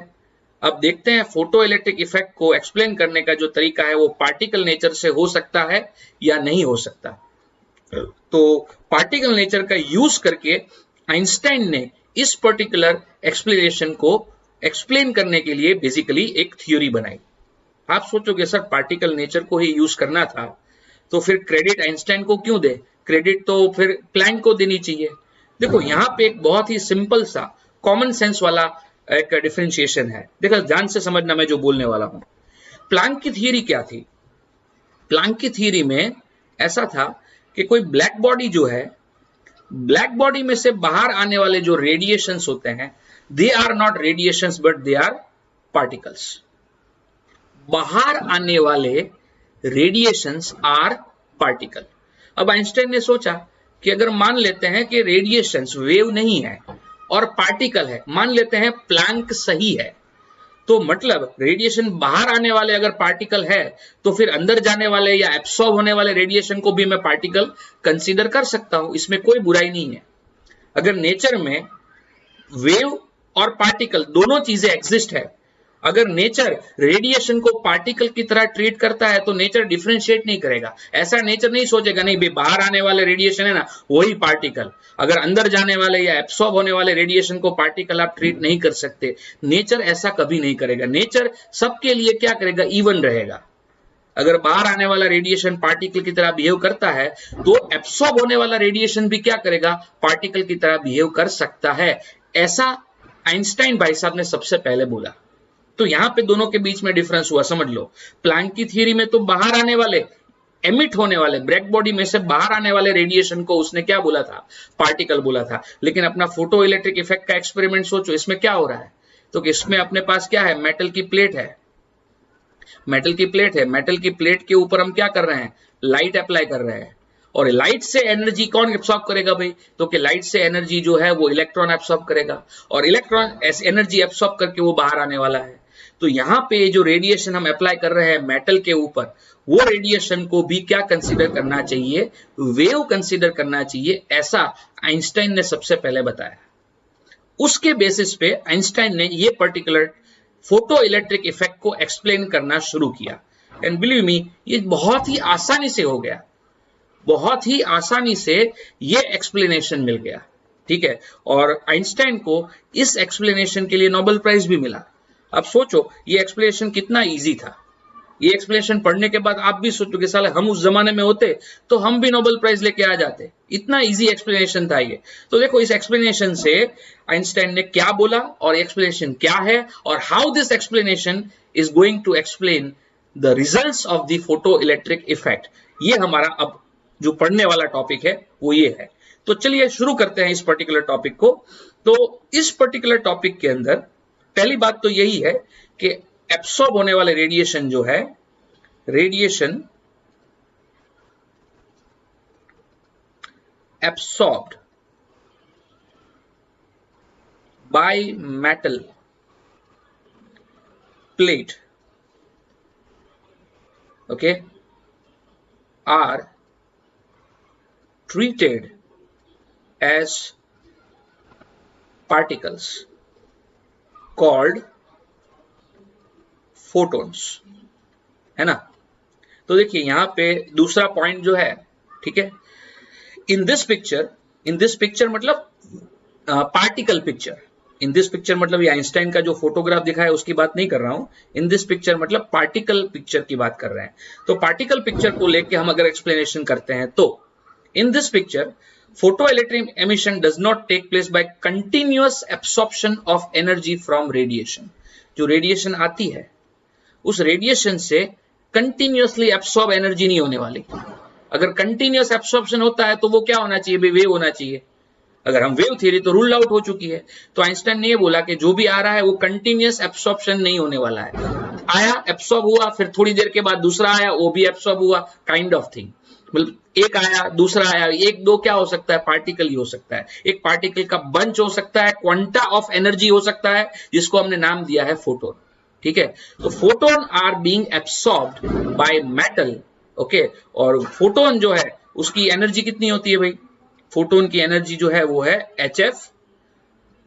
Speaker 1: अब देखते हैं फोटो इलेक्ट्रिक इफेक्ट को एक्सप्लेन करने का जो तरीका है वो पार्टिकल नेचर से हो सकता है या नहीं हो सकता। तो पार्टिकल नेचर का यूज करके आइंस्टाइन ने इस पर्टिकुलर एक्सप्लेनेशन को एक्सप्लेन करने के लिए बेसिकली एक थ्योरी बनाई। आप सोचोगे सर पार्टिकल नेचर को ही यूज करना था तो फिर क्रेडिट आइंस्टाइन को क्यों दे, क्रेडिट तो फिर प्लैंक को देनी चाहिए। देखो यहां पे एक बहुत ही सिंपल सा कॉमन सेंस वाला एक डिफरेंशिएशन है। देखो ध्यान से समझना मैं जो बोलने वाला हूं। प्लैंक की थियरी क्या थी? प्लैंक की थियरी में ऐसा था कि कोई ब्लैक बॉडी जो है, ब्लैक बॉडी में से बाहर आने वाले जो रेडिएशंस होते हैं they are not radiations but they are particles. बाहर आने वाले रेडिएशंस आर पार्टिकल। अब आइंस्टाइन ने सोचा कि अगर मान लेते हैं कि रेडिएशंस वेव नहीं है और पार्टिकल है, मान लेते हैं प्लैंक सही है, तो मतलब रेडिएशन बाहर आने वाले अगर पार्टिकल है तो फिर अंदर जाने वाले या एब्सॉर्ब होने वाले रेडिएशन को भी मैं पार्टिकल कंसीडर कर सकता हूं, इसमें कोई बुराई नहीं है। अगर नेचर में वेव और पार्टिकल दोनों चीजें एग्जिस्ट है, अगर नेचर रेडिएशन को पार्टिकल की तरह ट्रीट करता है तो नेचर डिफरेंशिएट नहीं करेगा। ऐसा नेचर नहीं सोचेगा नहीं भाई बाहर आने वाले रेडिएशन है ना वही पार्टिकल, अगर अंदर जाने वाले या एब्सॉर्ब होने वाले रेडिएशन को पार्टिकल आप ट्रीट नहीं कर सकते। नेचर ऐसा कभी नहीं करेगा। नेचर सबके लिए क्या करेगा, इवन रहेगा। अगर बाहर आने वाला रेडिएशन पार्टिकल की तरह बिहेव करता है तो एब्सॉर्ब होने वाला रेडिएशन भी क्या करेगा, पार्टिकल की तरह बिहेव कर सकता है। ऐसा आइंस्टाइन भाई साहब ने सबसे पहले बोला। तो यहां पे दोनों के बीच में डिफरेंस हुआ, समझ लो। प्लैंक की थ्योरी में तो बाहर आने वाले एमिट होने वाले ब्लैक बॉडी में से बाहर आने वाले रेडिएशन को उसने क्या बोला था, पार्टिकल बोला था। लेकिन अपना फोटो इलेक्ट्रिक इफेक्ट का एक्सपेरिमेंट सोचो, इसमें क्या हो रहा है, तो इसमें अपने पास क्या है, मेटल की प्लेट है, मेटल की प्लेट है, मेटल की प्लेट के ऊपर हम क्या कर रहे हैं, लाइट अप्लाई कर रहे हैं। और लाइट से एनर्जी कौन एब्सॉर्ब करेगा भाई, तो कि लाइट से एनर्जी जो है वो इलेक्ट्रॉन एब्सॉर्ब करेगा और इलेक्ट्रॉन एनर्जी एब्सॉर्ब करके वो बाहर आने वाला है। तो यहां पे जो रेडिएशन हम अप्लाई कर रहे हैं मेटल के ऊपर, वो रेडिएशन को भी क्या कंसीडर करना चाहिए, वेव कंसीडर करना चाहिए। ऐसा आइंस्टाइन ने सबसे पहले बताया। उसके बेसिस पे आइंस्टाइन ने ये पर्टिकुलर फोटो इलेक्ट्रिक इफेक्ट को एक्सप्लेन करना शुरू किया। एंड बिलीव मी ये बहुत ही आसानी से हो गया, बहुत ही आसानी से ये एक्सप्लेनेशन मिल गया, ठीक है। और आइंस्टाइन को इस एक्सप्लेनेशन के लिए नोबेल प्राइज भी मिला। अब सोचो ये एक्सप्लेनेशन कितना इजी था। ये एक्सप्लेनेशन पढ़ने के बाद आप भी सोचोगे साले हम उस जमाने में होते तो हम भी नोबेल प्राइज लेके आ जाते, इतना इजी एक्सप्लेनेशन था ये। तो देखो इस एक्सप्लेनेशन से आइंस्टाइन ने क्या बोला और एक्सप्लेनेशन क्या है और how this explanation is going to explain the results of the photo electric effect. ये हमारा अब जो पढ़ने वाला टॉपिक है वो ये है। तो चलिए शुरू करते हैं इस पर्टिकुलर टॉपिक को। तो इस पर्टिकुलर टॉपिक के अंदर पहली बात तो यही है कि एब्सॉर्ब होने वाले रेडिएशन जो है, radiation absorbed bimetal plate, okay, are treated as particles called photons, है ना। तो देखिए यहां पे दूसरा पॉइंट जो है, ठीक है, इन दिस पिक्चर मतलब particle picture, in this picture मतलब ये आइंस्टाइन का जो फोटोग्राफ दिखा है उसकी बात नहीं कर रहा हूं, इन दिस पिक्चर मतलब पार्टिकल पिक्चर की बात कर रहे हैं। तो पार्टिकल पिक्चर को लेके हम अगर एक्सप्लेनेशन करते हैं तो इन this picture photoelectric emission does not take place by continuous absorption of energy from radiation। जो रेडिएशन आती है उस रेडिएशन से कंटिन्यूअसली एब्सॉर्ब एनर्जी नहीं होने वाली। अगर कंटिन्यूअस एब्सॉर्प्शन होता है तो वो क्या होना चाहिए, वेव होना चाहिए। अगर हम वेव थ्योरी तो रूल आउट हो चुकी है। तो आइंस्टाइन ने ये बोला कि जो भी आ रहा है वो कंटिन्यूअस एब्सॉर्प्शन नहीं होने वाला है। आया, एब्सॉर्ब हुआ, फिर थोड़ी देर के बाद दूसरा आया, वो भी एब्सॉर्ब हुआ, काइंड ऑफ थिंग। मतलब एक आया, दूसरा आया, एक दो क्या हो सकता है, पार्टिकल ही हो सकता है। एक पार्टिकल का बंच हो सकता है, क्वांटा ऑफ एनर्जी हो सकता है, जिसको हमने नाम दिया है फोटोन। ठीक है, तो photon are being absorbed by metal, okay. और फोटोन जो है उसकी एनर्जी कितनी होती है भाई, फोटोन की एनर्जी जो है वो है hf,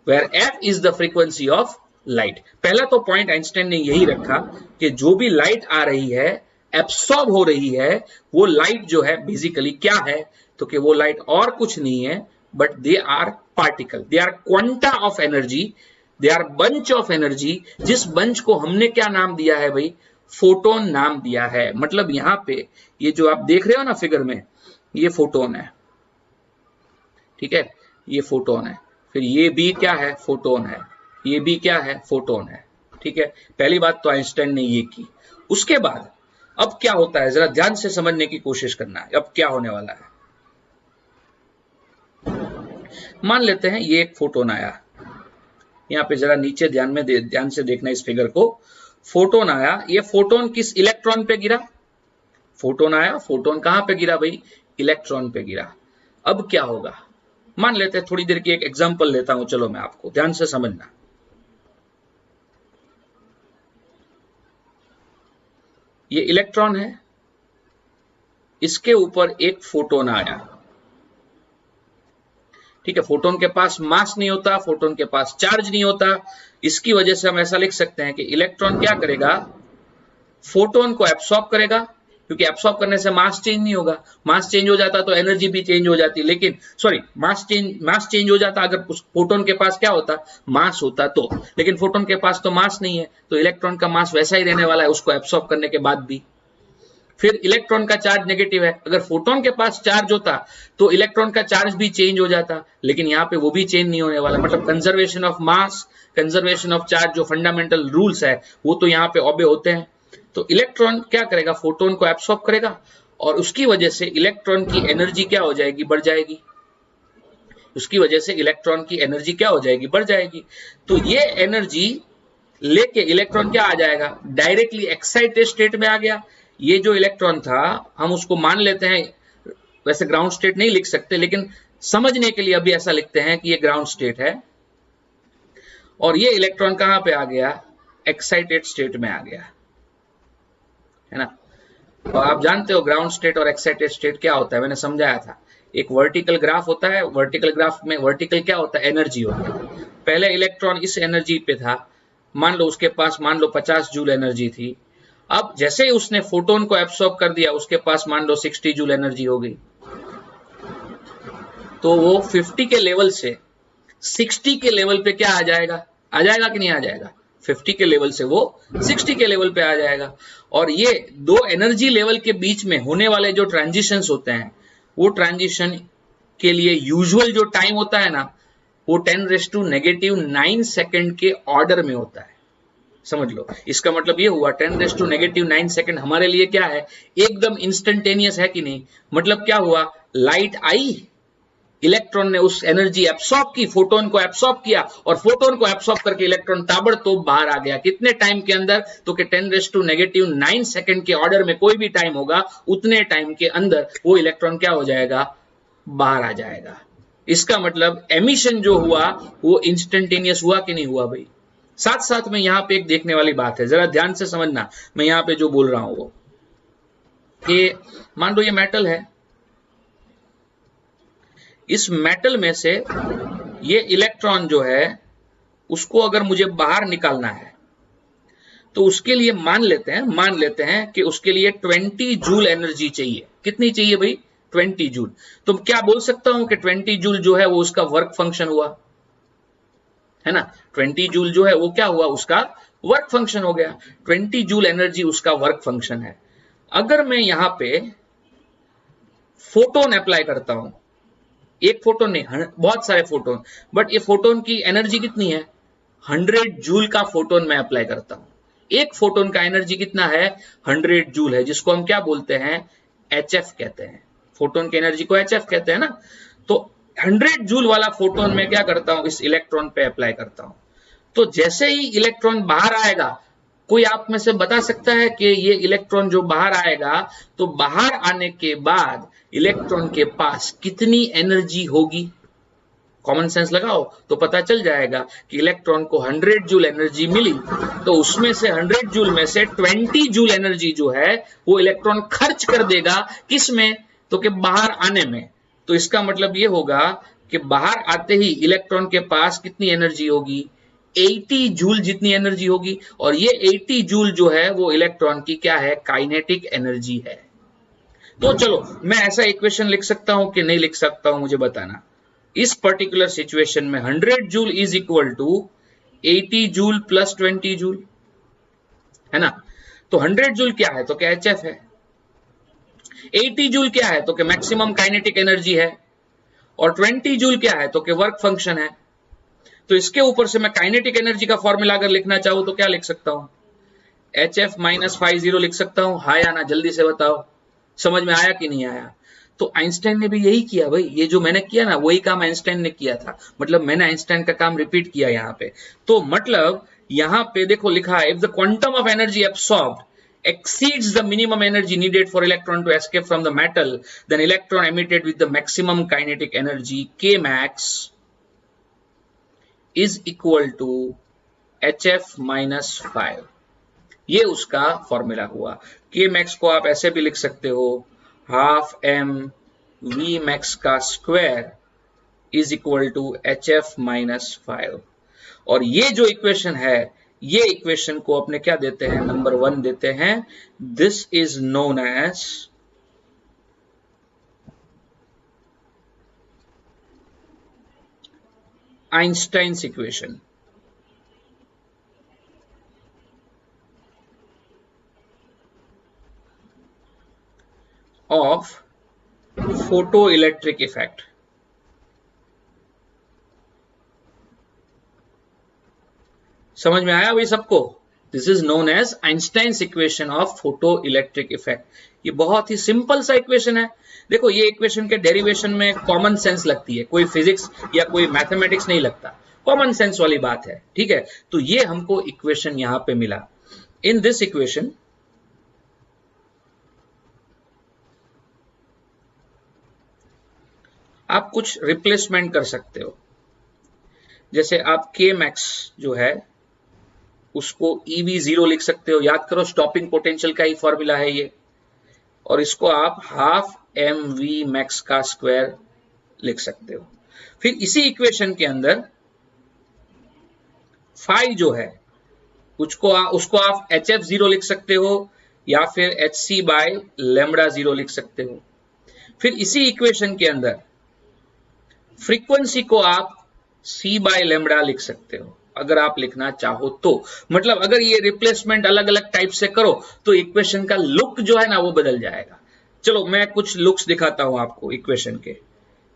Speaker 1: where f is the frequency of light. पहला तो पॉइंट आइंस्टाइन ने यही रखा कि जो भी लाइट आ रही है, एब्सॉर्ब हो रही है, वो लाइट जो है बेसिकली क्या है, तो कि वो लाइट और कुछ नहीं है but they are particle, they are quanta of energy, they are bunch of energy, जिस बंच को हमने क्या नाम दिया है भाई, फोटोन नाम दिया है। मतलब यहां पे ये जो आप देख रहे हो ना फिगर में, ये फोटोन है, ठीक है, ये फोटोन है। फिर ये भी क्या है, फोटोन है, ये भी क्या है, फोटोन है। ठीक है, पहली बात तो आइंस्टाइन ने ये की। उसके बाद अब क्या होता है, जरा ध्यान से समझने की कोशिश करना है। अब क्या होने वाला है, मान लेते हैं ये एक फोटोन आया, यहां पे जरा नीचे ध्यान से देखना इस फिगर को। फोटोन आया, ये फोटोन किस इलेक्ट्रॉन पे गिरा, फोटोन आया, फोटोन कहां पे गिरा भाई, इलेक्ट्रॉन पे गिरा। अब क्या होगा, मान लेते हैं, थोड़ी देर की एक एग्जांपल लेता हूं, चलो मैं आपको, ध्यान से समझना। ये इलेक्ट्रॉन है, इसके ऊपर एक फोटोन आया, ठीक है। फोटोन के पास मास नहीं होता, फोटोन के पास चार्ज नहीं होता, इसकी वजह से हम ऐसा लिख सकते हैं कि इलेक्ट्रॉन क्या करेगा, फोटोन को एब्सॉर्ब करेगा, क्योंकि एब्सॉर्ब करने से मास चेंज नहीं होगा। मास चेंज हो जाता तो एनर्जी भी चेंज हो जाती, लेकिन सॉरी, मास चेंज हो जाता अगर उस फोटोन के पास क्या होता, मास होता तो, लेकिन फोटोन के पास तो मास नहीं है, तो इलेक्ट्रॉन का मास वैसा ही रहने वाला है उसको एब्सॉर्ब करने के बाद भी। फिर इलेक्ट्रॉन का चार्ज नेगेटिव है, अगर फोटोन के पास चार्ज होता तो इलेक्ट्रॉन का चार्ज भी चेंज हो जाता, लेकिन यहाँ पे वो भी चेंज नहीं होने वाला। मतलब conservation of mass, conservation of charge, जो फंडामेंटल रूल्स है वो तो यहाँ पे ऑबे होते हैं। तो इलेक्ट्रॉन क्या करेगा, फोटोन को एब्सॉर्ब करेगा, और उसकी वजह से इलेक्ट्रॉन की एनर्जी क्या हो जाएगी, बढ़ जाएगी। उसकी वजह से इलेक्ट्रॉन की एनर्जी क्या हो जाएगी, बढ़ जाएगी। तो ये एनर्जी लेके इलेक्ट्रॉन क्या आ जाएगा, डायरेक्टली एक्साइटेड स्टेट में आ गया। ये जो इलेक्ट्रॉन था हम उसको मान लेते हैं, वैसे ग्राउंड स्टेट नहीं लिख सकते, लेकिन समझने के लिए अभी ऐसा लिखते हैं कि ये ग्राउंड स्टेट है, और ये इलेक्ट्रॉन कहां पे आ गया, एक्साइटेड स्टेट में आ गया, है ना। और आप जानते हो ग्राउंड स्टेट और एक्साइटेड स्टेट क्या होता है, मैंने समझाया था। एक वर्टिकल ग्राफ होता है, वर्टिकल ग्राफ में वर्टिकल क्या होता है, एनर्जी होता है। पहले इलेक्ट्रॉन इस एनर्जी पे था, मान लो उसके पास मान लो 50 जूल एनर्जी थी। अब जैसे ही उसने फोटोन को एब्सॉर्ब कर दिया, उसके पास मान लो 60 जूल एनर्जी हो गई, तो वो 50 के लेवल से 60 के लेवल पे क्या आ जाएगा कि नहीं आ जाएगा, 50 के लेवल से वो 60 के लेवल पे आ जाएगा। और ये दो एनर्जी लेवल के बीच में होने वाले जो ट्रांजिशंस होते हैं, वो ट्रांजिशन के लिए यूजुअल जो टाइम होता है ना, वो 10⁻⁹ सेकंड के ऑर्डर में होता है। समझ लो, इसका मतलब ये हुआ 10⁻⁹ सेकंड हमारे लिए क्या है, एकदम इंस्टेंटेनियस है कि नहीं। मतलब क्या हुआ, लाइट आई, इलेक्ट्रॉन ने उस एनर्जी एब्सॉर्ब की, फोटोन को एब्सॉर्ब किया, और फोटोन को एब्सॉर्ब करके इलेक्ट्रॉन ताबड़तोड़ बाहर आ गया। कितने टाइम के अंदर, तो कि 10⁻⁹ सेकंड के ऑर्डर में कोई भी टाइम होगा, उतने टाइम के अंदर वो इलेक्ट्रॉन क्या हो जाएगा, बाहर आ जाएगा। इसका मतलब एमिशन जो हुआ वो इंस्टेंटेनियस हुआ कि नहीं हुआ भाई। साथ साथ में यहां पे एक देखने वाली बात है, जरा ध्यान से समझना मैं यहां पे जो बोल रहा हूं वो, कि मान लो ये मेटल है, इस मेटल में से ये इलेक्ट्रॉन जो है उसको अगर मुझे बाहर निकालना है तो उसके लिए मान लेते हैं कि उसके लिए 20 जूल एनर्जी चाहिए। कितनी चाहिए भाई? 20 जूल। तो क्या बोल सकता हूं कि 20 जूल जो है वो उसका वर्क फंक्शन हुआ, है ना। 20 जूल जो है वो क्या हुआ? उसका वर्क फंक्शन हो गया। 20 जूल एनर्जी उसका वर्क फंक्शन है। अगर मैं यहां पे फोटोन अप्लाई करता हूं, एक फोटोन नहीं, बहुत सारे फोटोन, बट ये फोटोन की एनर्जी कितनी है? 100 जूल का फोटोन मैं अप्लाई करता हूं। एक फोटोन का एनर्जी कितना है? 100 जूल है, जिसको हम क्या बोलते हैं? HF कहते हैं। फोटोन की एनर्जी को HF कहते हैं ना। तो 100 जूल वाला फोटोन मैं क्या करता हूं? इस इलेक्ट्रॉन पे अप्लाई करता हूं। तो जैसे ही इलेक्ट्रॉन बाहर आएगा, कोई आप में से बता सकता है कि ये इलेक्ट्रॉन जो बाहर आएगा, तो बाहर आने के बाद इलेक्ट्रॉन के पास कितनी एनर्जी होगी? कॉमन सेंस लगाओ तो पता चल जाएगा कि इलेक्ट्रॉन को 100 जूल एनर्जी मिली, तो उसमें से 100 जूल में से 20 जूल एनर्जी जो है वो इलेक्ट्रॉन खर्च कर देगा। किस में? तो कि बाहर आने में। तो इसका मतलब ये होगा कि बाहर आते ही इलेक्ट्रॉन के पास कितनी एनर्जी होगी? 80 जूल जितनी एनर्जी होगी। और ये 80 जूल जो है वो इलेक्ट्रॉन की क्या है? काइनेटिक एनर्जी है। तो चलो मैं ऐसा इक्वेशन लिख सकता हूं कि नहीं लिख सकता हूं, मुझे बताना। इस पर्टिकुलर सिचुएशन में 100 joule is equal to 80 joule plus 20 joule, है ना। तो 100 जूल क्या है? तो क्या HF है। 80 जूल क्या है? तो क्या मैक्सिमम काइनेटिक एनर्जी है। और 20 जूल क्या है? तो क्या वर्क फंक्शन है। तो इसके ऊपर से मैं काइनेटिक एनर्जी का फॉर्मूला अगर लिखना चाहूं तो क्या लिख सकता हूं? HF माइनस 50 लिख सकता हूं। हाँ या ना, जल्दी से बताओ, समझ में आया कि नहीं आया? तो आइंस्टाइन ने भी यही किया भाई। ये जो मैंने किया ना, वही काम आइंस्टाइन ने किया था। मतलब मैंने आइंस्टाइन का काम रिपीट किया यहाँ पे। तो मतलब यहाँ पे देखो लिखा है, if the quantum of energy absorbed exceeds the minimum energy needed for electron to escape from the metal, then electron emitted with the maximum kinetic energy K max is equal to HF minus 5। ये उसका formula हुआ। K max को आप ऐसे भी लिख सकते हो, हाफ m v max का square is equal to HF minus 5। और ये जो इक्वेशन है, ये इक्वेशन को अपने क्या देते हैं? नंबर 1 देते हैं। This is known as Einstein's equation of photo electric effect. समझ में आया भाई सबको? This is known as Einstein's equation of photo electric effect. ये बहुत ही सिंपल सा इक्वेशन है। देखो ये इक्वेशन के डेरिवेशन में कॉमन सेंस लगती है, कोई फिजिक्स या कोई मैथमेटिक्स नहीं लगता, कॉमन सेंस वाली बात है, ठीक है। तो ये हमको इक्वेशन यहां पे मिला। इन दिस इक्वेशन आप कुछ रिप्लेसमेंट कर सकते हो। जैसे आप K मैक्स जो है उसको EV0 लिख सकते हो। याद करो स्टॉपिंग पोटेंशियल का ही फॉर्मूला है ये। और इसको आप हाफ mv मैक्स का स्क्वायर लिख सकते हो। फिर इसी इक्वेशन के अंदर फाई जो है उसको आप HF0 लिख सकते हो या फिर HC बाय लैम्बडा 0 लिख सकते हो। फिर इसी इक्वेशन के अंदर फ्रीक्वेंसी को आप C बाय लैम्बडा लिख सकते हो, अगर आप लिखना चाहो तो। मतलब अगर ये रिप्लेसमेंट अलग अलग टाइप से करो तो इक्वेशन का लुक जो है ना वो बदल जाएगा। चलो मैं कुछ लुक्स दिखाता हूं आपको इक्वेशन के।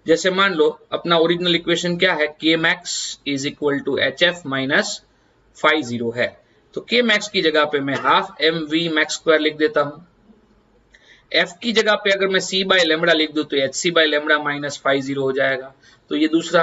Speaker 1: जैसे मान लो अपना ओरिजिनल इक्वेशन क्या है? K max is equal to HF minus 50 है। तो K max की जगह पे मैं हाफ mv मैक्स स्क्वायर लिख देता हूं। एफ की जगह पे अगर मैं सी बाय लेमड़ा लिख दूं तो H C by lambda minus five zero हो जाएगा। तो ये दूसरा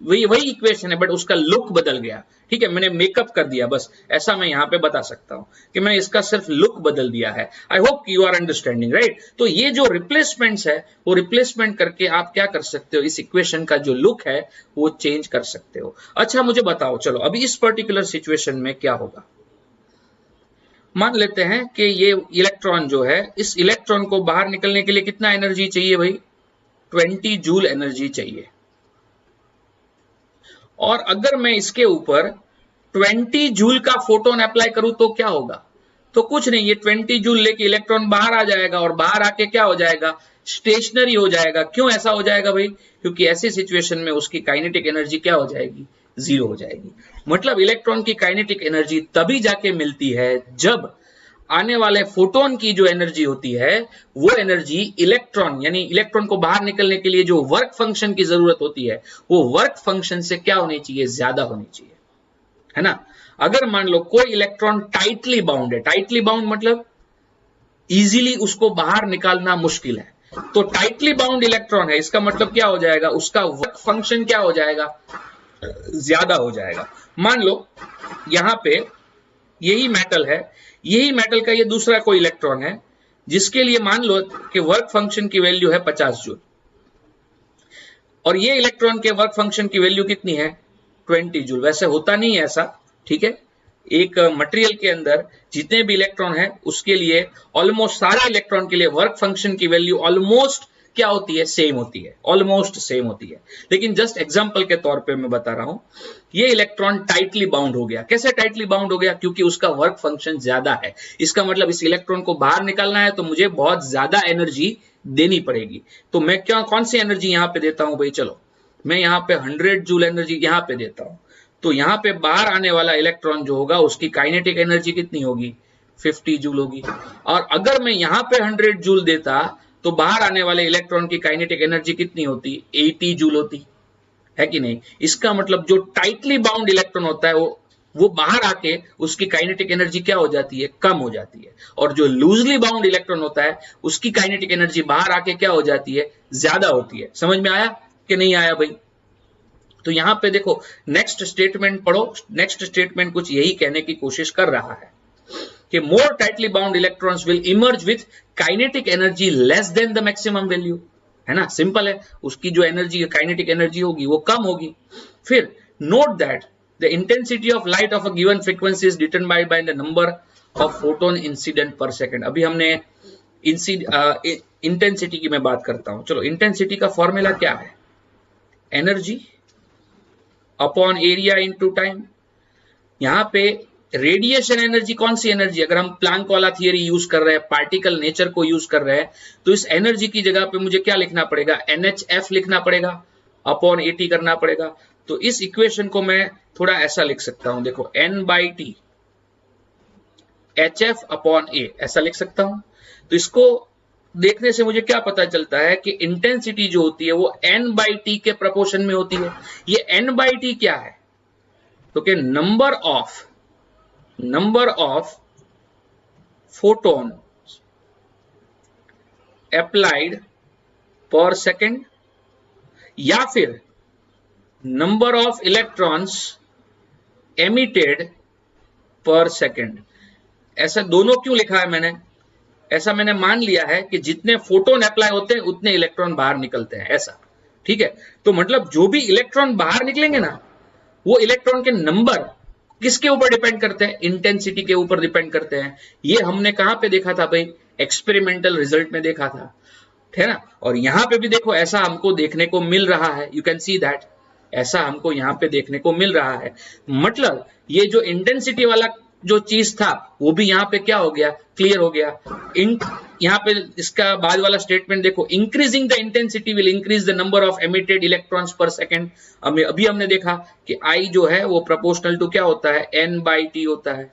Speaker 1: वही इक्वेशन है, बट उसका लुक बदल गया। ठीक है, मैंने मेकअप कर दिया, बस ऐसा मैं यहाँ पे बता सकता हूँ कि मैंने इसका सिर्फ लुक बदल दिया है। I hope you are understanding, right. तो ये जो रिप्लेसमेंट्स है वो रिप्लेसमेंट करके आप क्या कर सकते हो, इस इक्वेशन का जो लुक है वो चेंज कर सकते हो। अच्छा मुझे बताओ, चलो अभी इस पर्टिकुलर सिचुएशन में क्या होगा। मान लेते हैं कि ये इलेक्ट्रॉन जो है, इस इलेक्ट्रॉन को बाहर निकलने के लिए कितना एनर्जी चाहिए भाई, 20 जूल एनर्जी चाहिए। और अगर मैं इसके ऊपर 20 जूल का फोटोन अप्लाई करूं तो क्या होगा, तो कुछ नहीं, ये 20 जूल लेके इलेक्ट्रॉन बाहर आ जाएगा और बाहर आके क्या हो जाएगा, स्टेशनरी हो जाएगा। क्यों ऐसा हो जाएगा भाई, क्योंकि ऐसी सिचुएशन में उसकी काइनेटिक एनर्जी क्या हो जाएगी, जीरो हो जाएगी। मतलब इलेक्ट्रॉन की काइनेटिक एनर्जी तभी जाके मिलती है जब आने वाले फोटोन की जो एनर्जी होती है वो एनर्जी इलेक्ट्रॉन, यानी इलेक्ट्रॉन को बाहर निकलने के लिए जो वर्क फंक्शन की जरूरत होती है वो वर्क फंक्शन से क्या होनी चाहिए, ज्यादा होनी चाहिए, है ना। अगर मान लो कोई इलेक्ट्रॉन टाइटली बाउंड है, टाइटली बाउंड मतलब इजीली उसको बाहर निकालना मुश्किल है, तो टाइटली बाउंड इलेक्ट्रॉन है, इसका मतलब क्या हो जाएगा, उसका वर्क फंक्शन क्या हो जाएगा, ज्यादा हो जाएगा। मान लो यहां पे यही मेटल है, यही मेटल का ये दूसरा कोई इलेक्ट्रॉन है जिसके लिए मान लो कि वर्क फंक्शन की वैल्यू है 50 जूल, और ये इलेक्ट्रॉन के वर्क फंक्शन की वैल्यू कितनी है, 20 जूल। वैसे होता नहीं है ऐसा, ठीक है, एक मटेरियल के अंदर जितने भी इलेक्ट्रॉन है उसके लिए ऑलमोस्ट सारे इलेक्ट्रॉन के लिए वर्क फंक्शन की वैल्यू ऑलमोस्ट क्या होती है, सेम होती है, ऑलमोस्ट सेम होती है। लेकिन जस्ट एग्जांपल के तौर पे मैं बता रहा हूं, ये इलेक्ट्रॉन टाइटली बाउंड हो गया। कैसे टाइटली बाउंड हो गया, क्योंकि उसका वर्क फंक्शन ज्यादा है। इसका मतलब इस इलेक्ट्रॉन को बाहर निकालना है तो मुझे बहुत ज्यादा एनर्जी देनी पड़ेगी। तो मैं क्या, कौन सी एनर्जी यहां पे देता हूं भाई, चलो मैं यहां पे 100 जूल एनर्जी यहां पे देता हूं। तो यहां पे बाहर आने वाला इलेक्ट्रॉन जो होगा उसकी काइनेटिक एनर्जी कितनी होगी, 50 जूल होगी। और अगर मैं यहां पे 100 जूल देता तो बाहर आने वाले इलेक्ट्रॉन की काइनेटिक एनर्जी कितनी होती, 80 जूल होती है कि नहीं। इसका मतलब जो टाइटली बाउंड इलेक्ट्रॉन होता है वो बाहर आके उसकी काइनेटिक एनर्जी क्या हो जाती है, कम हो जाती है। और जो लूजली बाउंड इलेक्ट्रॉन होता है उसकी काइनेटिक एनर्जी बाहर आके क्या हो जाती है, ज्यादा होती है। समझ में आया कि नहीं आया भाई। तो यहां पे देखो नेक्स्ट स्टेटमेंट पढ़ो, नेक्स्ट स्टेटमेंट कुछ यही कहने की कोशिश कर रहा है कि more tightly bound electrons will emerge with kinetic energy less than the maximum value, है ना, सिंपल है, उसकी जो एनर्जी काइनेटिक एनर्जी होगी वो कम होगी। फिर note that the intensity of light of a given frequency is determined by the number of photon incident पर सेकंड। अभी हमने इंटेंसिटी की मैं बात करता हूं। चलो इंटेंसिटी का फॉर्मूला क्या है, energy upon area into time. यहां पे रेडिएशन एनर्जी, कौन सी एनर्जी, अगर हम प्लैंक वाला थियरी यूज कर रहे हैं, पार्टिकल नेचर को यूज कर रहे हैं, तो इस एनर्जी की जगह पे मुझे क्या लिखना पड़ेगा, NHF लिखना पड़ेगा, अपॉन AT करना पड़ेगा। तो इस इक्वेशन को मैं थोड़ा ऐसा लिख सकता हूं, देखो N/T HF अपॉन A ऐसा लिख सकता हूं। तो इसको देखने से मुझे क्या पता चलता है कि इंटेंसिटी जो होती है वो N/T के प्रपोर्शन में होती है। ये N/T क्या है, तो कि नंबर ऑफ फोटोन अप्लाइड पर सेकेंड, या फिर नंबर ऑफ इलेक्ट्रॉन्स एमिटेड पर सेकेंड। ऐसा दोनों क्यों लिखा है मैंने, ऐसा मैंने मान लिया है कि जितने फोटोन अप्लाई होते हैं उतने इलेक्ट्रॉन बाहर निकलते हैं, ऐसा, ठीक है। तो मतलब जो भी इलेक्ट्रॉन बाहर निकलेंगे ना, वो इलेक्ट्रॉन के नंबर किसके ऊपर डिपेंड करते हैं, इंटेंसिटी के ऊपर डिपेंड करते हैं। ये हमने कहां पे देखा था भाई, एक्सपेरिमेंटल रिजल्ट में देखा था, है ना। और यहां पे भी देखो ऐसा हमको देखने को मिल रहा है, यू कैन सी दैट, ऐसा हमको यहां पे देखने को मिल रहा है। मतलब ये जो इंटेंसिटी वाला जो चीज था वो भी यहाँ पे क्या हो गया, क्लियर हो गया। यहाँ पे इसका बाद वाला स्टेटमेंट देखो, increasing the intensity will increase the number of emitted electrons पर सेकेंड। अभी हमने देखा कि I जो है वो प्रोपोर्शनल टू क्या होता है, N/T होता है।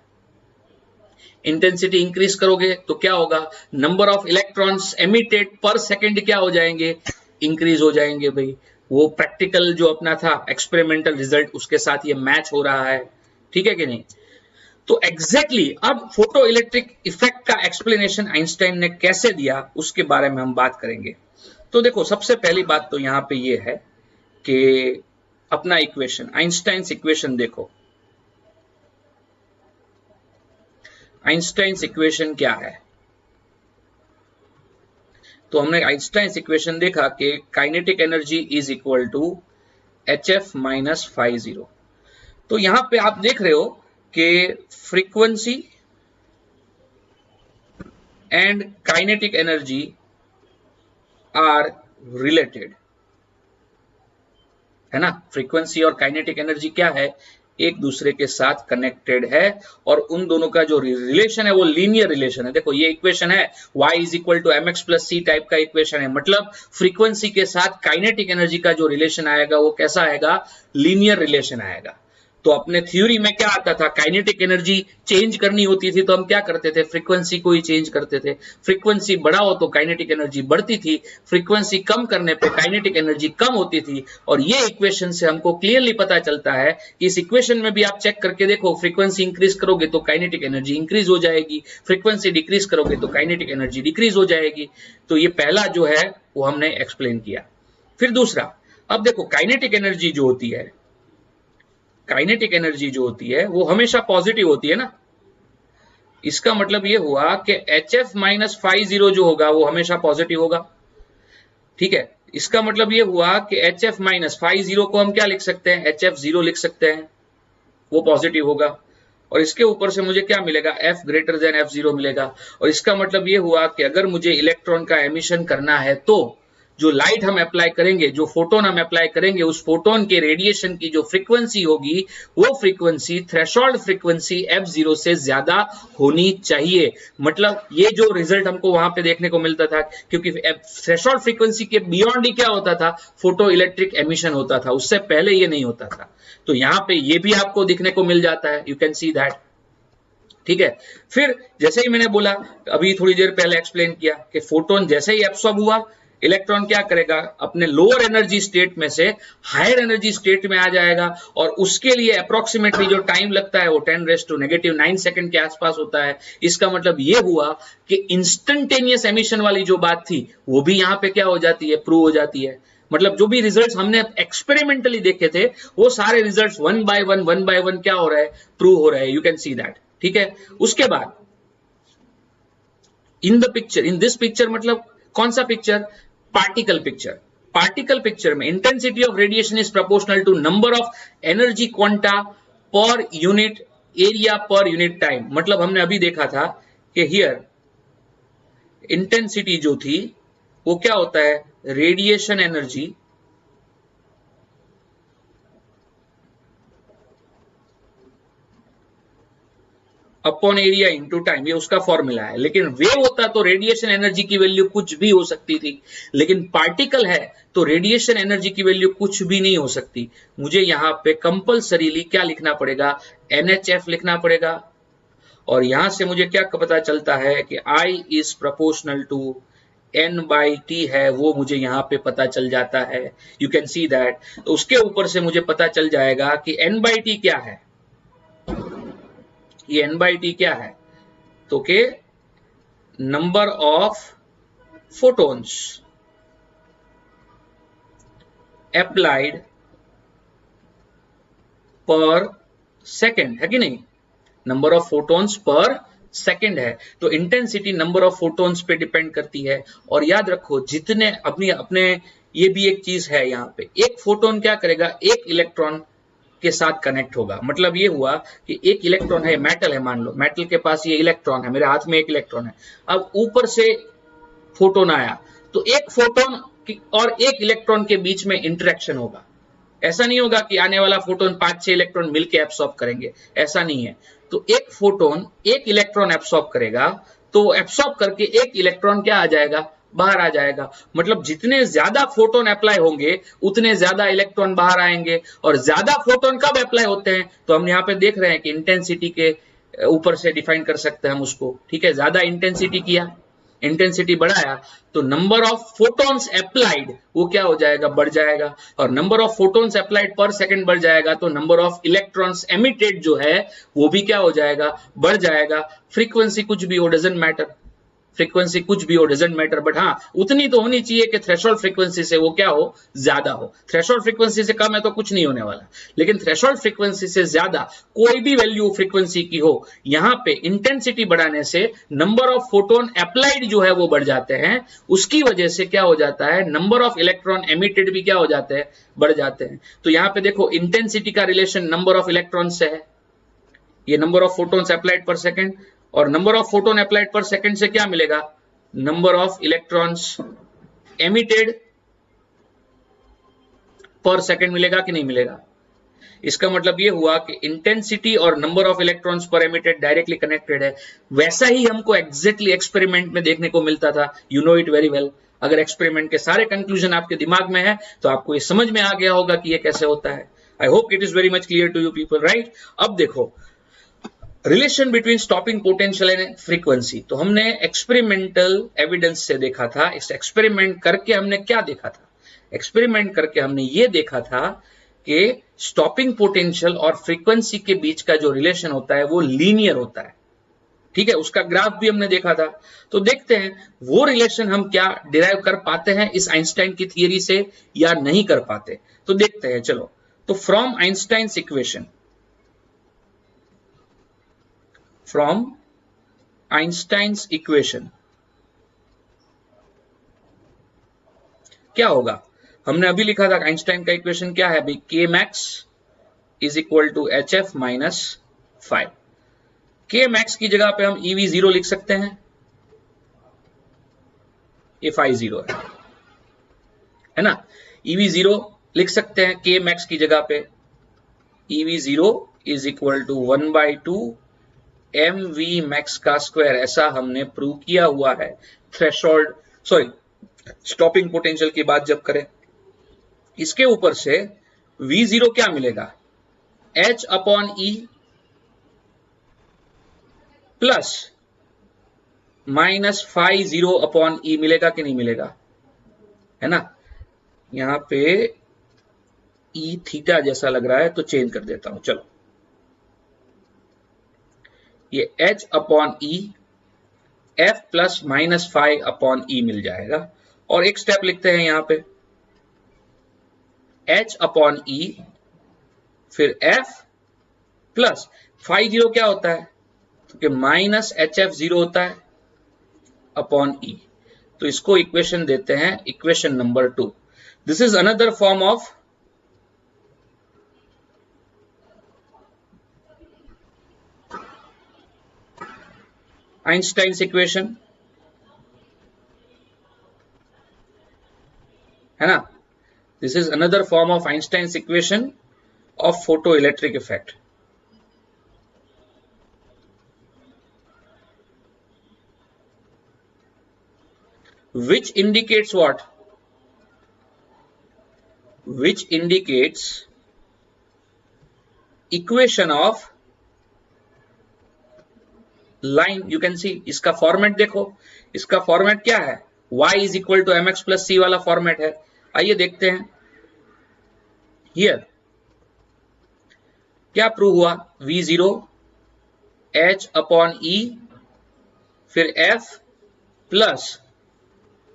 Speaker 1: इंटेंसिटी इंक्रीज करोगे तो क्या होगा, नंबर ऑफ इलेक्ट्रॉन्स एमिटेड पर सेकेंड क्या हो जाएंगे, इंक्रीज हो जाएंगे भाई। वो प्रैक्टिकल जो अपना था एक्सपेरिमेंटल रिजल्ट उसके साथ ये मैच हो रहा है, ठीक है कि नहीं। तो एग्जैक्टली अब फोटो इलेक्ट्रिक इफेक्ट का एक्सप्लेनेशन आइंस्टाइन ने कैसे दिया उसके बारे में हम बात करेंगे। तो देखो, सबसे पहली बात तो यहां पे ये है कि अपना इक्वेशन, आइंस्टाइन्स इक्वेशन देखो। आइंस्टाइन्स इक्वेशन क्या है? तो हमने आइंस्टाइन्स इक्वेशन देखा कि kinetic energy is equal to HF minus phi zero. तो यहां पे आप देख रहे हो कि frequency and kinetic energy are related, है ना। फ्रीक्वेंसी और काइनेटिक एनर्जी क्या है? एक दूसरे के साथ कनेक्टेड है, और उन दोनों का जो रिलेशन है वो लीनियर रिलेशन है। देखो, ये इक्वेशन है y is equal to mx plus c type का इक्वेशन है, मतलब फ्रीक्वेंसी के साथ काइनेटिक एनर्जी का जो रिलेशन आएगा वो कैसा आएगा? लीनियर रिलेशन आएगा। तो अपने थ्योरी में क्या आता था? काइनेटिक एनर्जी चेंज करनी होती थी तो हम क्या करते थे? फ्रीक्वेंसी को ही चेंज करते थे। फ्रीक्वेंसी बढ़ाओ तो काइनेटिक एनर्जी बढ़ती थी, फ्रीक्वेंसी कम करने पे काइनेटिक एनर्जी कम होती थी। और ये इक्वेशन से हमको क्लियरली पता चलता है कि इस इक्वेशन में भी आप चेक करके देखो, फ्रीक्वेंसी इंक्रीज करोगे तो काइनेटिक एनर्जी इंक्रीज हो जाएगी, फ्रीक्वेंसी डिक्रीज करोगे तो काइनेटिक एनर्जी डिक्रीज हो जाएगी। तो ये पहला जो है वो हमने एक्सप्लेन किया। फिर दूसरा, अब देखो, काइनेटिक एनर्जी जो होती है, काइनेटिक एनर्जी जो होती है वो हमेशा पॉजिटिव होती है ना। इसका मतलब ये हुआ कि HF माइनस फाई जीरो जो होगा वो हमेशा पॉजिटिव होगा, ठीक है। इसका मतलब ये हुआ कि HF माइनस फाई जीरो को हम क्या लिख सकते हैं? HF जीरो लिख सकते हैं, वो पॉजिटिव होगा। और इसके ऊपर से मुझे क्या मिलेगा? F ग्रेटर देन F0 मिलेगा। और इसका मतलब ये हुआ कि अगर मुझे इलेक्ट्रॉन का एमिशन करना है तो जो लाइट हम अप्लाई करेंगे, जो फोटोन हम अप्लाई करेंगे, उस फोटोन के रेडिएशन की जो फ्रीक्वेंसी होगी वो फ्रीक्वेंसी थ्रेशोल्ड फ्रीक्वेंसी F0 से ज्यादा होनी चाहिए। मतलब ये जो रिजल्ट हमको वहां पे देखने को मिलता था, क्योंकि थ्रेशोल्ड फ्रीक्वेंसी के बियॉन्ड ही क्या होता था? फोटो इलेक्ट्रिक एमिशन होता था, उससे पहले ये नहीं होता था। तो यहां पे ये भी आपको दिखने को मिल जाता है, यू कैन सी दैट, ठीक है। फिर जैसे ही मैंने बोला, अभी थोड़ी देर पहले एक्सप्लेन किया कि फोटोन जैसे ही एब्सॉर्ब हुआ, इलेक्ट्रॉन क्या करेगा? अपने लोअर एनर्जी स्टेट में से हायर एनर्जी स्टेट में आ जाएगा, और उसके लिए अप्रोक्सीमेटली जो टाइम लगता है वो 10⁻⁹ सेकंड के आसपास होता है। इसका मतलब ये हुआ कि इंस्टेंटेनियस एमिशन वाली जो बात थी वो भी यहाँ पे क्या हो जाती है? प्रूव हो जाती है। मतलब जो भी रिजल्ट्स हमने एक्सपेरिमेंटली देखे थे वो सारे रिजल्ट्स वन बाय वन क्या हो रहा है? प्रूव हो रहा है। यू कैन सी दैट, ठीक है। उसके बाद in the picture, in this picture, मतलब कौन सा picture? Particle picture. Particle picture में intensity of radiation is proportional to number of energy quanta per unit area per unit time. मतलब हमने अभी देखा था कि हियर इंटेंसिटी जो थी वो क्या होता है? Radiation energy upon area into time, ये उसका फॉर्मूला है। लेकिन वेव होता तो रेडिएशन एनर्जी की वैल्यू कुछ भी हो सकती थी, लेकिन पार्टिकल है तो रेडिएशन एनर्जी की वैल्यू कुछ भी नहीं हो सकती। मुझे यहां पे कंपल्सरीली क्या लिखना पड़ेगा? NHF लिखना पड़ेगा। और यहां से मुझे क्या पता चलता है कि I is proportional to N/T है, वो मुझे यहां पे पता चल जाता है। You can see that. तो उसके ऊपर से मुझे पता चल जाएगा कि N/T क्या है। ये N/T क्या है? तो के नंबर ऑफ फोटोन्स अप्लाइड पर सेकेंड, है कि नहीं? नंबर ऑफ फोटोन्स पर सेकेंड है। तो इंटेंसिटी नंबर ऑफ फोटोन्स पे डिपेंड करती है। और याद रखो, जितने अपने ये भी एक चीज है यहाँ पे, एक फोटोन क्या करेगा? एक इलेक्ट्रॉन के साथ कनेक्ट होगा। मतलब ये हुआ कि एक इलेक्ट्रॉन है, मेटल है, मान लो मेटल के पास ये इलेक्ट्रॉन है, मेरे हाथ में एक इलेक्ट्रॉन है। अब ऊपर से फोटोन आया तो एक फोटोन और एक इलेक्ट्रॉन के बीच में इंटरेक्शन होगा। ऐसा नहीं होगा कि आने वाला फोटोन 5-6 इलेक्ट्रॉन मिलकर एब्सॉर्ब करेंगे, ऐसा नहीं है। तो एक फोटोन एक इलेक्ट्रॉन एब्सॉर्ब करेगा, तो एब्सॉर्ब करके एक इलेक्ट्रॉन क्या आ जाएगा? बाहर आ जाएगा। मतलब जितने ज्यादा फोटोन अप्लाई होंगे उतने ज्यादा इलेक्ट्रॉन बाहर आएंगे। और ज्यादा फोटोन कब अप्लाई होते हैं? तो हम यहाँ पे देख रहे हैं कि इंटेंसिटी के ऊपर से डिफाइन कर सकते हैं हम उसको, ठीक है। ज्यादा इंटेंसिटी किया इंटेंसिटी बढ़ाया तो नंबर ऑफ फोटॉन्स अप्लाइड वो क्या हो जाएगा, बढ़ जाएगा, और नंबर ऑफ फोटॉन्स अप्लाइड पर सेकंड बढ़ जाएगा तो नंबर ऑफ इलेक्ट्रॉन्स एमिटेड जो है वो भी क्या हो जाएगा, बढ़ जाएगा। फ्रीक्वेंसी कुछ भी हो, डजंट मैटर, फ्रीक्वेंसी कुछ भी हो, डजंट मैटर, बट हाँ उतनी तो होनी चाहिए कि थ्रेशोल्ड फ्रीक्वेंसी से वो क्या हो, ज्यादा हो। थ्रेशोल्ड फ्रीक्वेंसी से कम है तो कुछ नहीं होने वाला, लेकिन थ्रेशोल्ड फ्रीक्वेंसी से ज्यादा कोई भी वैल्यू फ्रीक्वेंसी की हो, यहां पे इंटेंसिटी बढ़ाने से नंबर ऑफ फोटोन अप्लाइड जो है वो बढ़ जाते हैं, उसकी वजह से क्या हो जाता है, नंबर ऑफ इलेक्ट्रॉन एमिटेड भी क्या हो जाते हैं, बढ़ जाते हैं। तो यहां पे देखो इंटेंसिटी का रिलेशन नंबर ऑफ इलेक्ट्रॉन से है, ये नंबर ऑफ फोटोन्स अप्लाइड पर सेकंड, और नंबर ऑफ फोटोन अप्लाइड पर सेकंड से क्या मिलेगा, नंबर ऑफ इलेक्ट्रॉन्स एमिटेड पर सेकंड मिलेगा कि नहीं मिलेगा। इसका मतलब ये हुआ कि इंटेंसिटी और नंबर ऑफ इलेक्ट्रॉन्स पर एमिटेड डायरेक्टली कनेक्टेड है। वैसा ही हमको एग्जैक्टली एक्सपेरिमेंट में देखने को मिलता था, you know it very well. अगर एक्सपेरिमेंट के सारे कंक्लूजन आपके दिमाग में है तो आपको ये समझ में आ गया होगा कि ये कैसे होता है। I hope it is very much clear to you people, right. अब देखो relation between stopping potential and frequency, तो हमने एक्सपेरिमेंटल एविडेंस से देखा था। इस एक्सपेरिमेंट करके हमने क्या देखा था, एक्सपेरिमेंट करके हमने ये देखा था कि स्टॉपिंग पोटेंशियल और फ्रीक्वेंसी के बीच का जो रिलेशन होता है वो लीनियर होता है, ठीक है। उसका ग्राफ भी हमने देखा था। तो देखते हैं वो रिलेशन हम क्या डिराइव कर पाते हैं इस आइंस्टाइन की थियरी से या नहीं कर पाते। तो देखते हैं, चलो। तो from Einstein's equation, from Einstein's equation क्या होगा, हमने अभी लिखा था आइंस्टाइन का इक्वेशन क्या है भाई, K max is equal to H F minus 5। K max की जगह पे हम ईवी 0 लिख सकते हैं, ये फाई 0 है ना, ईवी 0 लिख सकते हैं के मैक्स की जगह पे। EV 0 is equal to 1/2 m v max का स्क्वायर, ऐसा हमने प्रूव किया हुआ है थ्रेशोल्ड सॉरी स्टॉपिंग पोटेंशियल की बात जब करें। इसके ऊपर से V0 क्या मिलेगा, H upon E plus minus phi 0 upon E मिलेगा कि नहीं मिलेगा, है ना। यहां पे ई थीटा जैसा लग रहा है तो चेंज कर देता हूं, चलो। ये H upon E F plus minus five upon E मिल जाएगा, और एक स्टेप लिखते हैं यहां पे H अपॉन ई फिर F प्लस फाइव 0 क्या होता है, तो कि माइनस HF0 होता है अपॉन ई। तो इसको इक्वेशन देते हैं equation number 2। This is another form of Einstein's equation, है ना। This is another form of Einstein's equation of photoelectric effect. Which indicates what? Which indicates equation of line. You can see इसका format देखो, इसका format क्या है, y is equal to M X plus C वाला format है। आइए देखते हैं हियर क्या प्रूव हुआ, V0 H अपॉन ई फिर F plus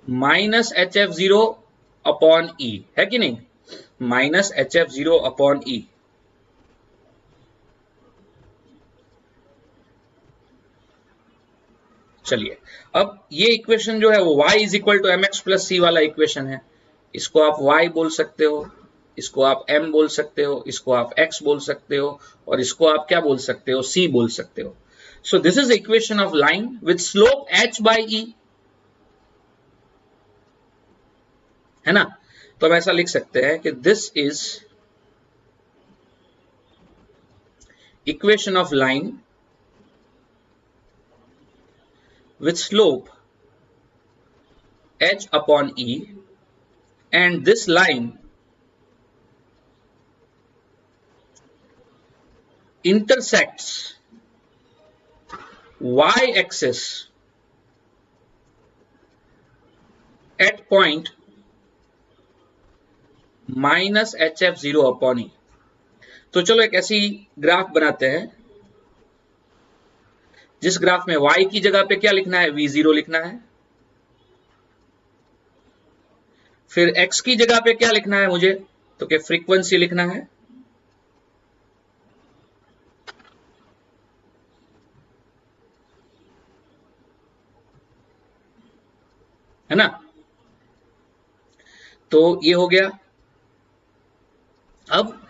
Speaker 1: minus HF0 upon E, है कि नहीं, माइनस HF0 अपॉन ई। चलिए अब ये इक्वेशन जो है वो y is equal to M X plus C वाला इक्वेशन है। इसको आप y बोल सकते हो, इसको आप m बोल सकते हो, इसको आप x बोल सकते हो, और इसको आप क्या बोल सकते हो, c बोल सकते हो। So this is equation of line with slope h by E, है ना। तो हम ऐसा लिख सकते हैं कि this is equation of line with slope h upon e, and this line intersects y axis at point minus HF0 upon E. तो चलो एक ऐसी ग्राफ बनाते हैं जिस ग्राफ में y की जगह पे क्या लिखना है, V0 लिखना है। फिर x की जगह पे क्या लिखना है मुझे, तो क्या फ्रीक्वेंसी लिखना है ना। तो ये हो गया। अब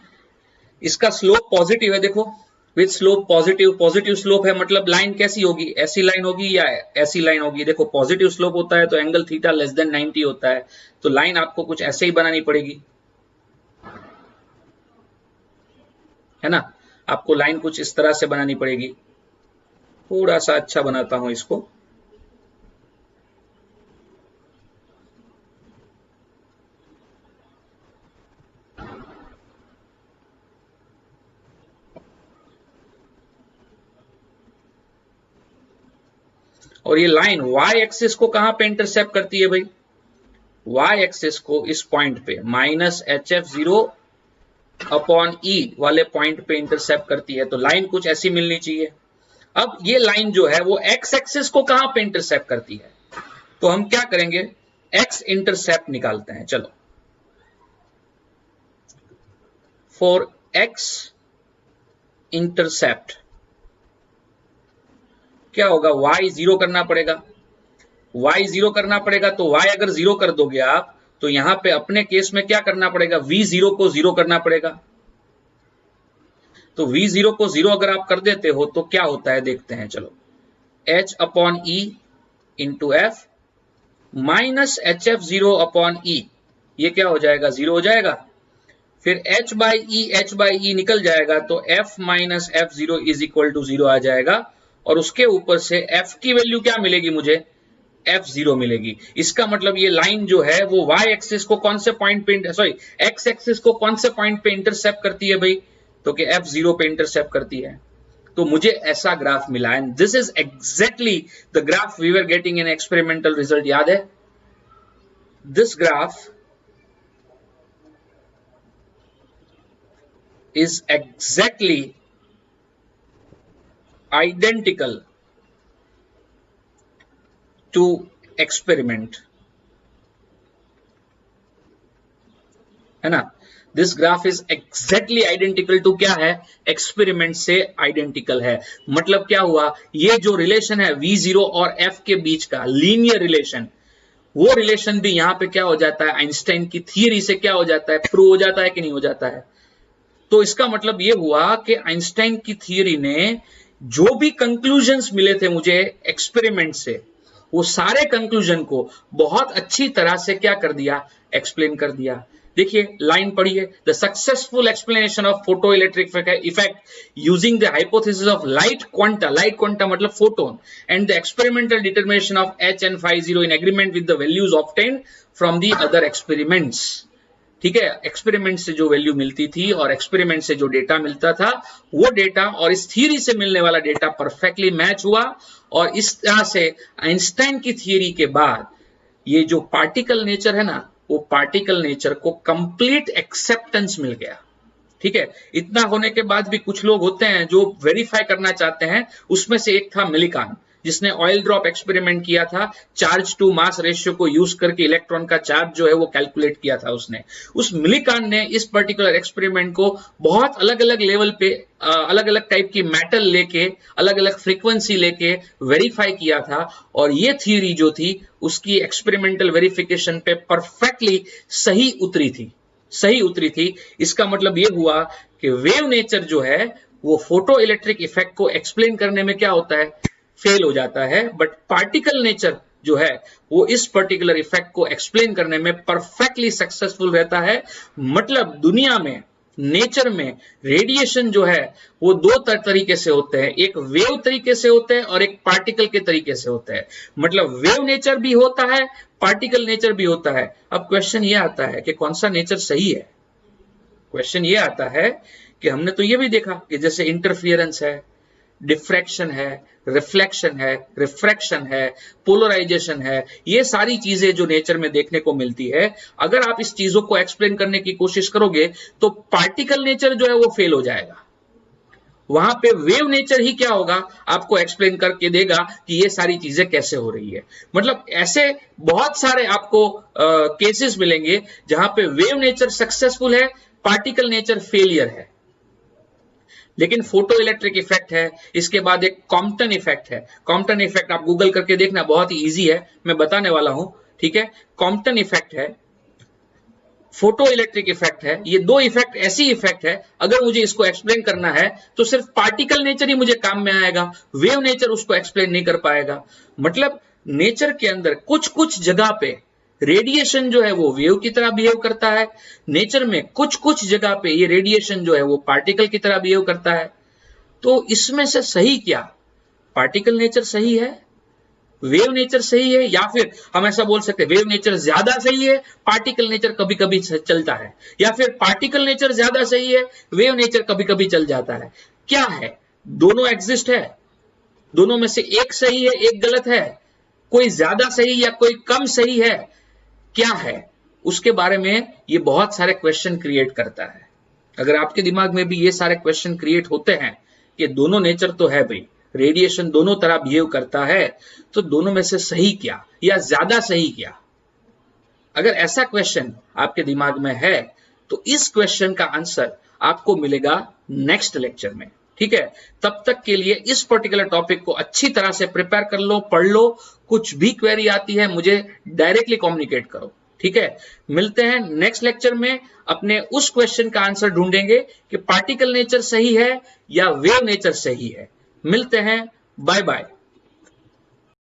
Speaker 1: इसका स्लोप पॉजिटिव है, देखो with slope positive. Positive slope है मतलब लाइन कैसी होगी, ऐसी लाइन होगी या ऐसी लाइन होगी। देखो पॉजिटिव स्लोप होता है तो एंगल थीटा लेस देन 90 होता है, तो लाइन आपको कुछ ऐसे ही बनानी पड़ेगी, है ना। आपको लाइन कुछ इस तरह से बनानी पड़ेगी। थोड़ा सा अच्छा बनाता हूं इसको। और ये लाइन y एक्सिस को कहां पे इंटरसेप्ट करती है भाई, y एक्सिस को इस पॉइंट पे माइनस HF0 अपॉन ई वाले पॉइंट पे इंटरसेप्ट करती है। तो लाइन कुछ ऐसी मिलनी चाहिए। अब ये लाइन जो है वो x एक्सिस को कहां पे इंटरसेप्ट करती है, तो हम क्या करेंगे, x इंटरसेप्ट निकालते हैं। चलो फॉर x इंटरसेप्ट क्या होगा, y जीरो करना पड़ेगा। y जीरो करना पड़ेगा तो y अगर जीरो कर दोगे आप तो यहां पे अपने केस में क्या करना पड़ेगा, v0 को जीरो करना पड़ेगा। तो v0 को जीरो अगर आप कर देते हो तो क्या होता है देखते हैं। चलो h upon E into F minus HF0 upon E, ये क्या हो जाएगा, जीरो हो जाएगा। फिर h बाई ई निकल जाएगा तो f minus F0 is equal to zero आ जाएगा। और उसके ऊपर से f की वैल्यू क्या मिलेगी मुझे, F0 मिलेगी। इसका मतलब ये लाइन जो है वो y एक्सिस को कौन से पॉइंट पे, सॉरी x एक्सिस को कौन से पॉइंट पे इंटरसेप्ट करती है भाई, तो कि F0 पे इंटरसेप्ट करती है। तो मुझे ऐसा ग्राफ मिला है। This is exactly the graph we were getting in experimental result, याद है। This graph is exactly identical to experiment, है ना। This graph is exactly identical to क्या है, एक्सपेरिमेंट से आइडेंटिकल है। मतलब क्या हुआ, ये जो रिलेशन है V0 और F के बीच का लीनियर रिलेशन, वो रिलेशन भी यहां पे क्या हो जाता है, आइंस्टाइन की थियरी से क्या हो जाता है, प्रूव हो जाता है कि नहीं हो जाता है। तो इसका मतलब ये हुआ कि आइंस्टाइन की थियरी ने जो भी कंक्लूजन्स मिले थे मुझे एक्सपेरिमेंट से, वो सारे कंक्लूजन को बहुत अच्छी तरह से क्या कर दिया, एक्सप्लेन कर दिया। देखिए लाइन पढ़िए, the successful explanation of photo electric effect using the hypothesis of light quanta मतलब photon, and the experimental determination of h and phi0 in agreement with the values obtained from the other experiments. ठीक है, experiment से जो value मिलती थी और experiment से जो डेटा मिलता था, वो डेटा और इस थियरी से मिलने वाला डेटा परफेक्टली मैच हुआ। और इस तरह से आइंस्टाइन की थियरी के बाद ये जो पार्टिकल नेचर है ना, वो पार्टिकल नेचर को कंप्लीट एक्सेप्टेंस मिल गया। ठीक है, इतना होने के बाद भी कुछ लोग होते हैं जो वेरीफाई करना चाहते हैं। उसमें से एक था मिलिकान, जिसने ऑयल ड्रॉप एक्सपेरिमेंट किया था, चार्ज टू मास रेशियो को यूज करके इलेक्ट्रॉन का चार्ज जो है वो कैलकुलेट किया था उसने। उस मिलिकान ने इस पर्टिकुलर एक्सपेरिमेंट को बहुत अलग अलग लेवल पे अलग अलग टाइप की मेटल लेके, अलग अलग फ्रीक्वेंसी लेके वेरीफाई किया था। और ये थियरी जो थी उसकी एक्सपेरिमेंटल वेरिफिकेशन पे परफेक्टली सही उतरी थी। इसका मतलब ये हुआ कि वेव नेचर जो है वो फोटो इलेक्ट्रिक इफेक्ट को एक्सप्लेन करने में क्या होता है, फेल हो जाता है। बट पार्टिकल नेचर जो है वो इस पर्टिकुलर इफेक्ट को एक्सप्लेन करने में परफेक्टली सक्सेसफुल रहता है। मतलब दुनिया में, नेचर में रेडिएशन जो है वो दो तरीके से होते हैं, एक वेव तरीके से होते हैं और एक पार्टिकल के तरीके से होते हैं। मतलब वेव नेचर भी होता है, पार्टिकल नेचर भी होता है। अब क्वेश्चन ये आता है कि कौन सा नेचर सही है। क्वेश्चन ये आता है कि हमने तो ये भी देखा कि जैसे इंटरफियरेंस है, डिफ्रैक्शन है, रिफ्लेक्शन है, रिफ्रैक्शन है, पोलराइजेशन है, ये सारी चीजें जो नेचर में देखने को मिलती है, अगर आप इस चीजों को एक्सप्लेन करने की कोशिश करोगे तो पार्टिकल नेचर जो है वो फेल हो जाएगा। वहां पे वेव नेचर ही क्या होगा, आपको एक्सप्लेन करके देगा कि ये सारी चीजें कैसे हो रही है। मतलब ऐसे बहुत सारे आपको केसेस मिलेंगे जहां पे वेव नेचर सक्सेसफुल है, पार्टिकल नेचर फेलियर है। लेकिन फोटो इलेक्ट्रिक इफेक्ट है, इसके बाद एक कॉम्पटन इफेक्ट है। कॉम्पटन इफेक्ट आप गूगल करके देखना, बहुत ही इजी है, मैं बताने वाला हूं, ठीक है। कॉम्पटन इफेक्ट है, फोटो इलेक्ट्रिक इफेक्ट है, ये दो इफेक्ट ऐसी इफेक्ट है, अगर मुझे इसको एक्सप्लेन करना है तो सिर्फ पार्टिकल नेचर ही मुझे काम में आएगा, वेव नेचर उसको एक्सप्लेन नहीं कर पाएगा। मतलब नेचर के अंदर कुछ कुछ जगह पे रेडिएशन जो है वो वेव की तरह बिहेव करता है, नेचर में कुछ कुछ जगह पे ये रेडिएशन जो है वो पार्टिकल की तरह बिहेव करता है। तो इसमें से सही क्या, पार्टिकल नेचर सही है, वेव नेचर सही है, या फिर हम ऐसा बोल सकते हैं वेव नेचर ज्यादा सही है, पार्टिकल नेचर कभी कभी चलता है, या फिर पार्टिकल नेचर ज्यादा सही है, वेव नेचर कभी कभी चल जाता है। क्या है, दोनों एग्जिस्ट है, दोनों में से एक सही है एक गलत है, कोई ज्यादा सही या कोई कम सही है, क्या है, उसके बारे में ये बहुत सारे क्वेश्चन क्रिएट करता है। अगर आपके दिमाग में भी ये सारे क्वेश्चन क्रिएट होते हैं कि दोनों नेचर तो है भाई, रेडिएशन दोनों तरह बिहेव करता है, तो दोनों में से सही क्या या ज्यादा सही क्या, अगर ऐसा क्वेश्चन आपके दिमाग में है तो इस क्वेश्चन का आंसर आपको मिलेगा नेक्स्ट लेक्चर में, ठीक है। तब तक के लिए इस पर्टिकुलर टॉपिक को अच्छी तरह से प्रिपेयर कर लो, पढ़ लो, कुछ भी क्वेरी आती है मुझे डायरेक्टली कम्युनिकेट करो, ठीक है। मिलते हैं नेक्स्ट लेक्चर में, अपने उस क्वेश्चन का आंसर ढूंढेंगे कि पार्टिकल नेचर सही है या वेव नेचर सही है। मिलते हैं, बाय बाय।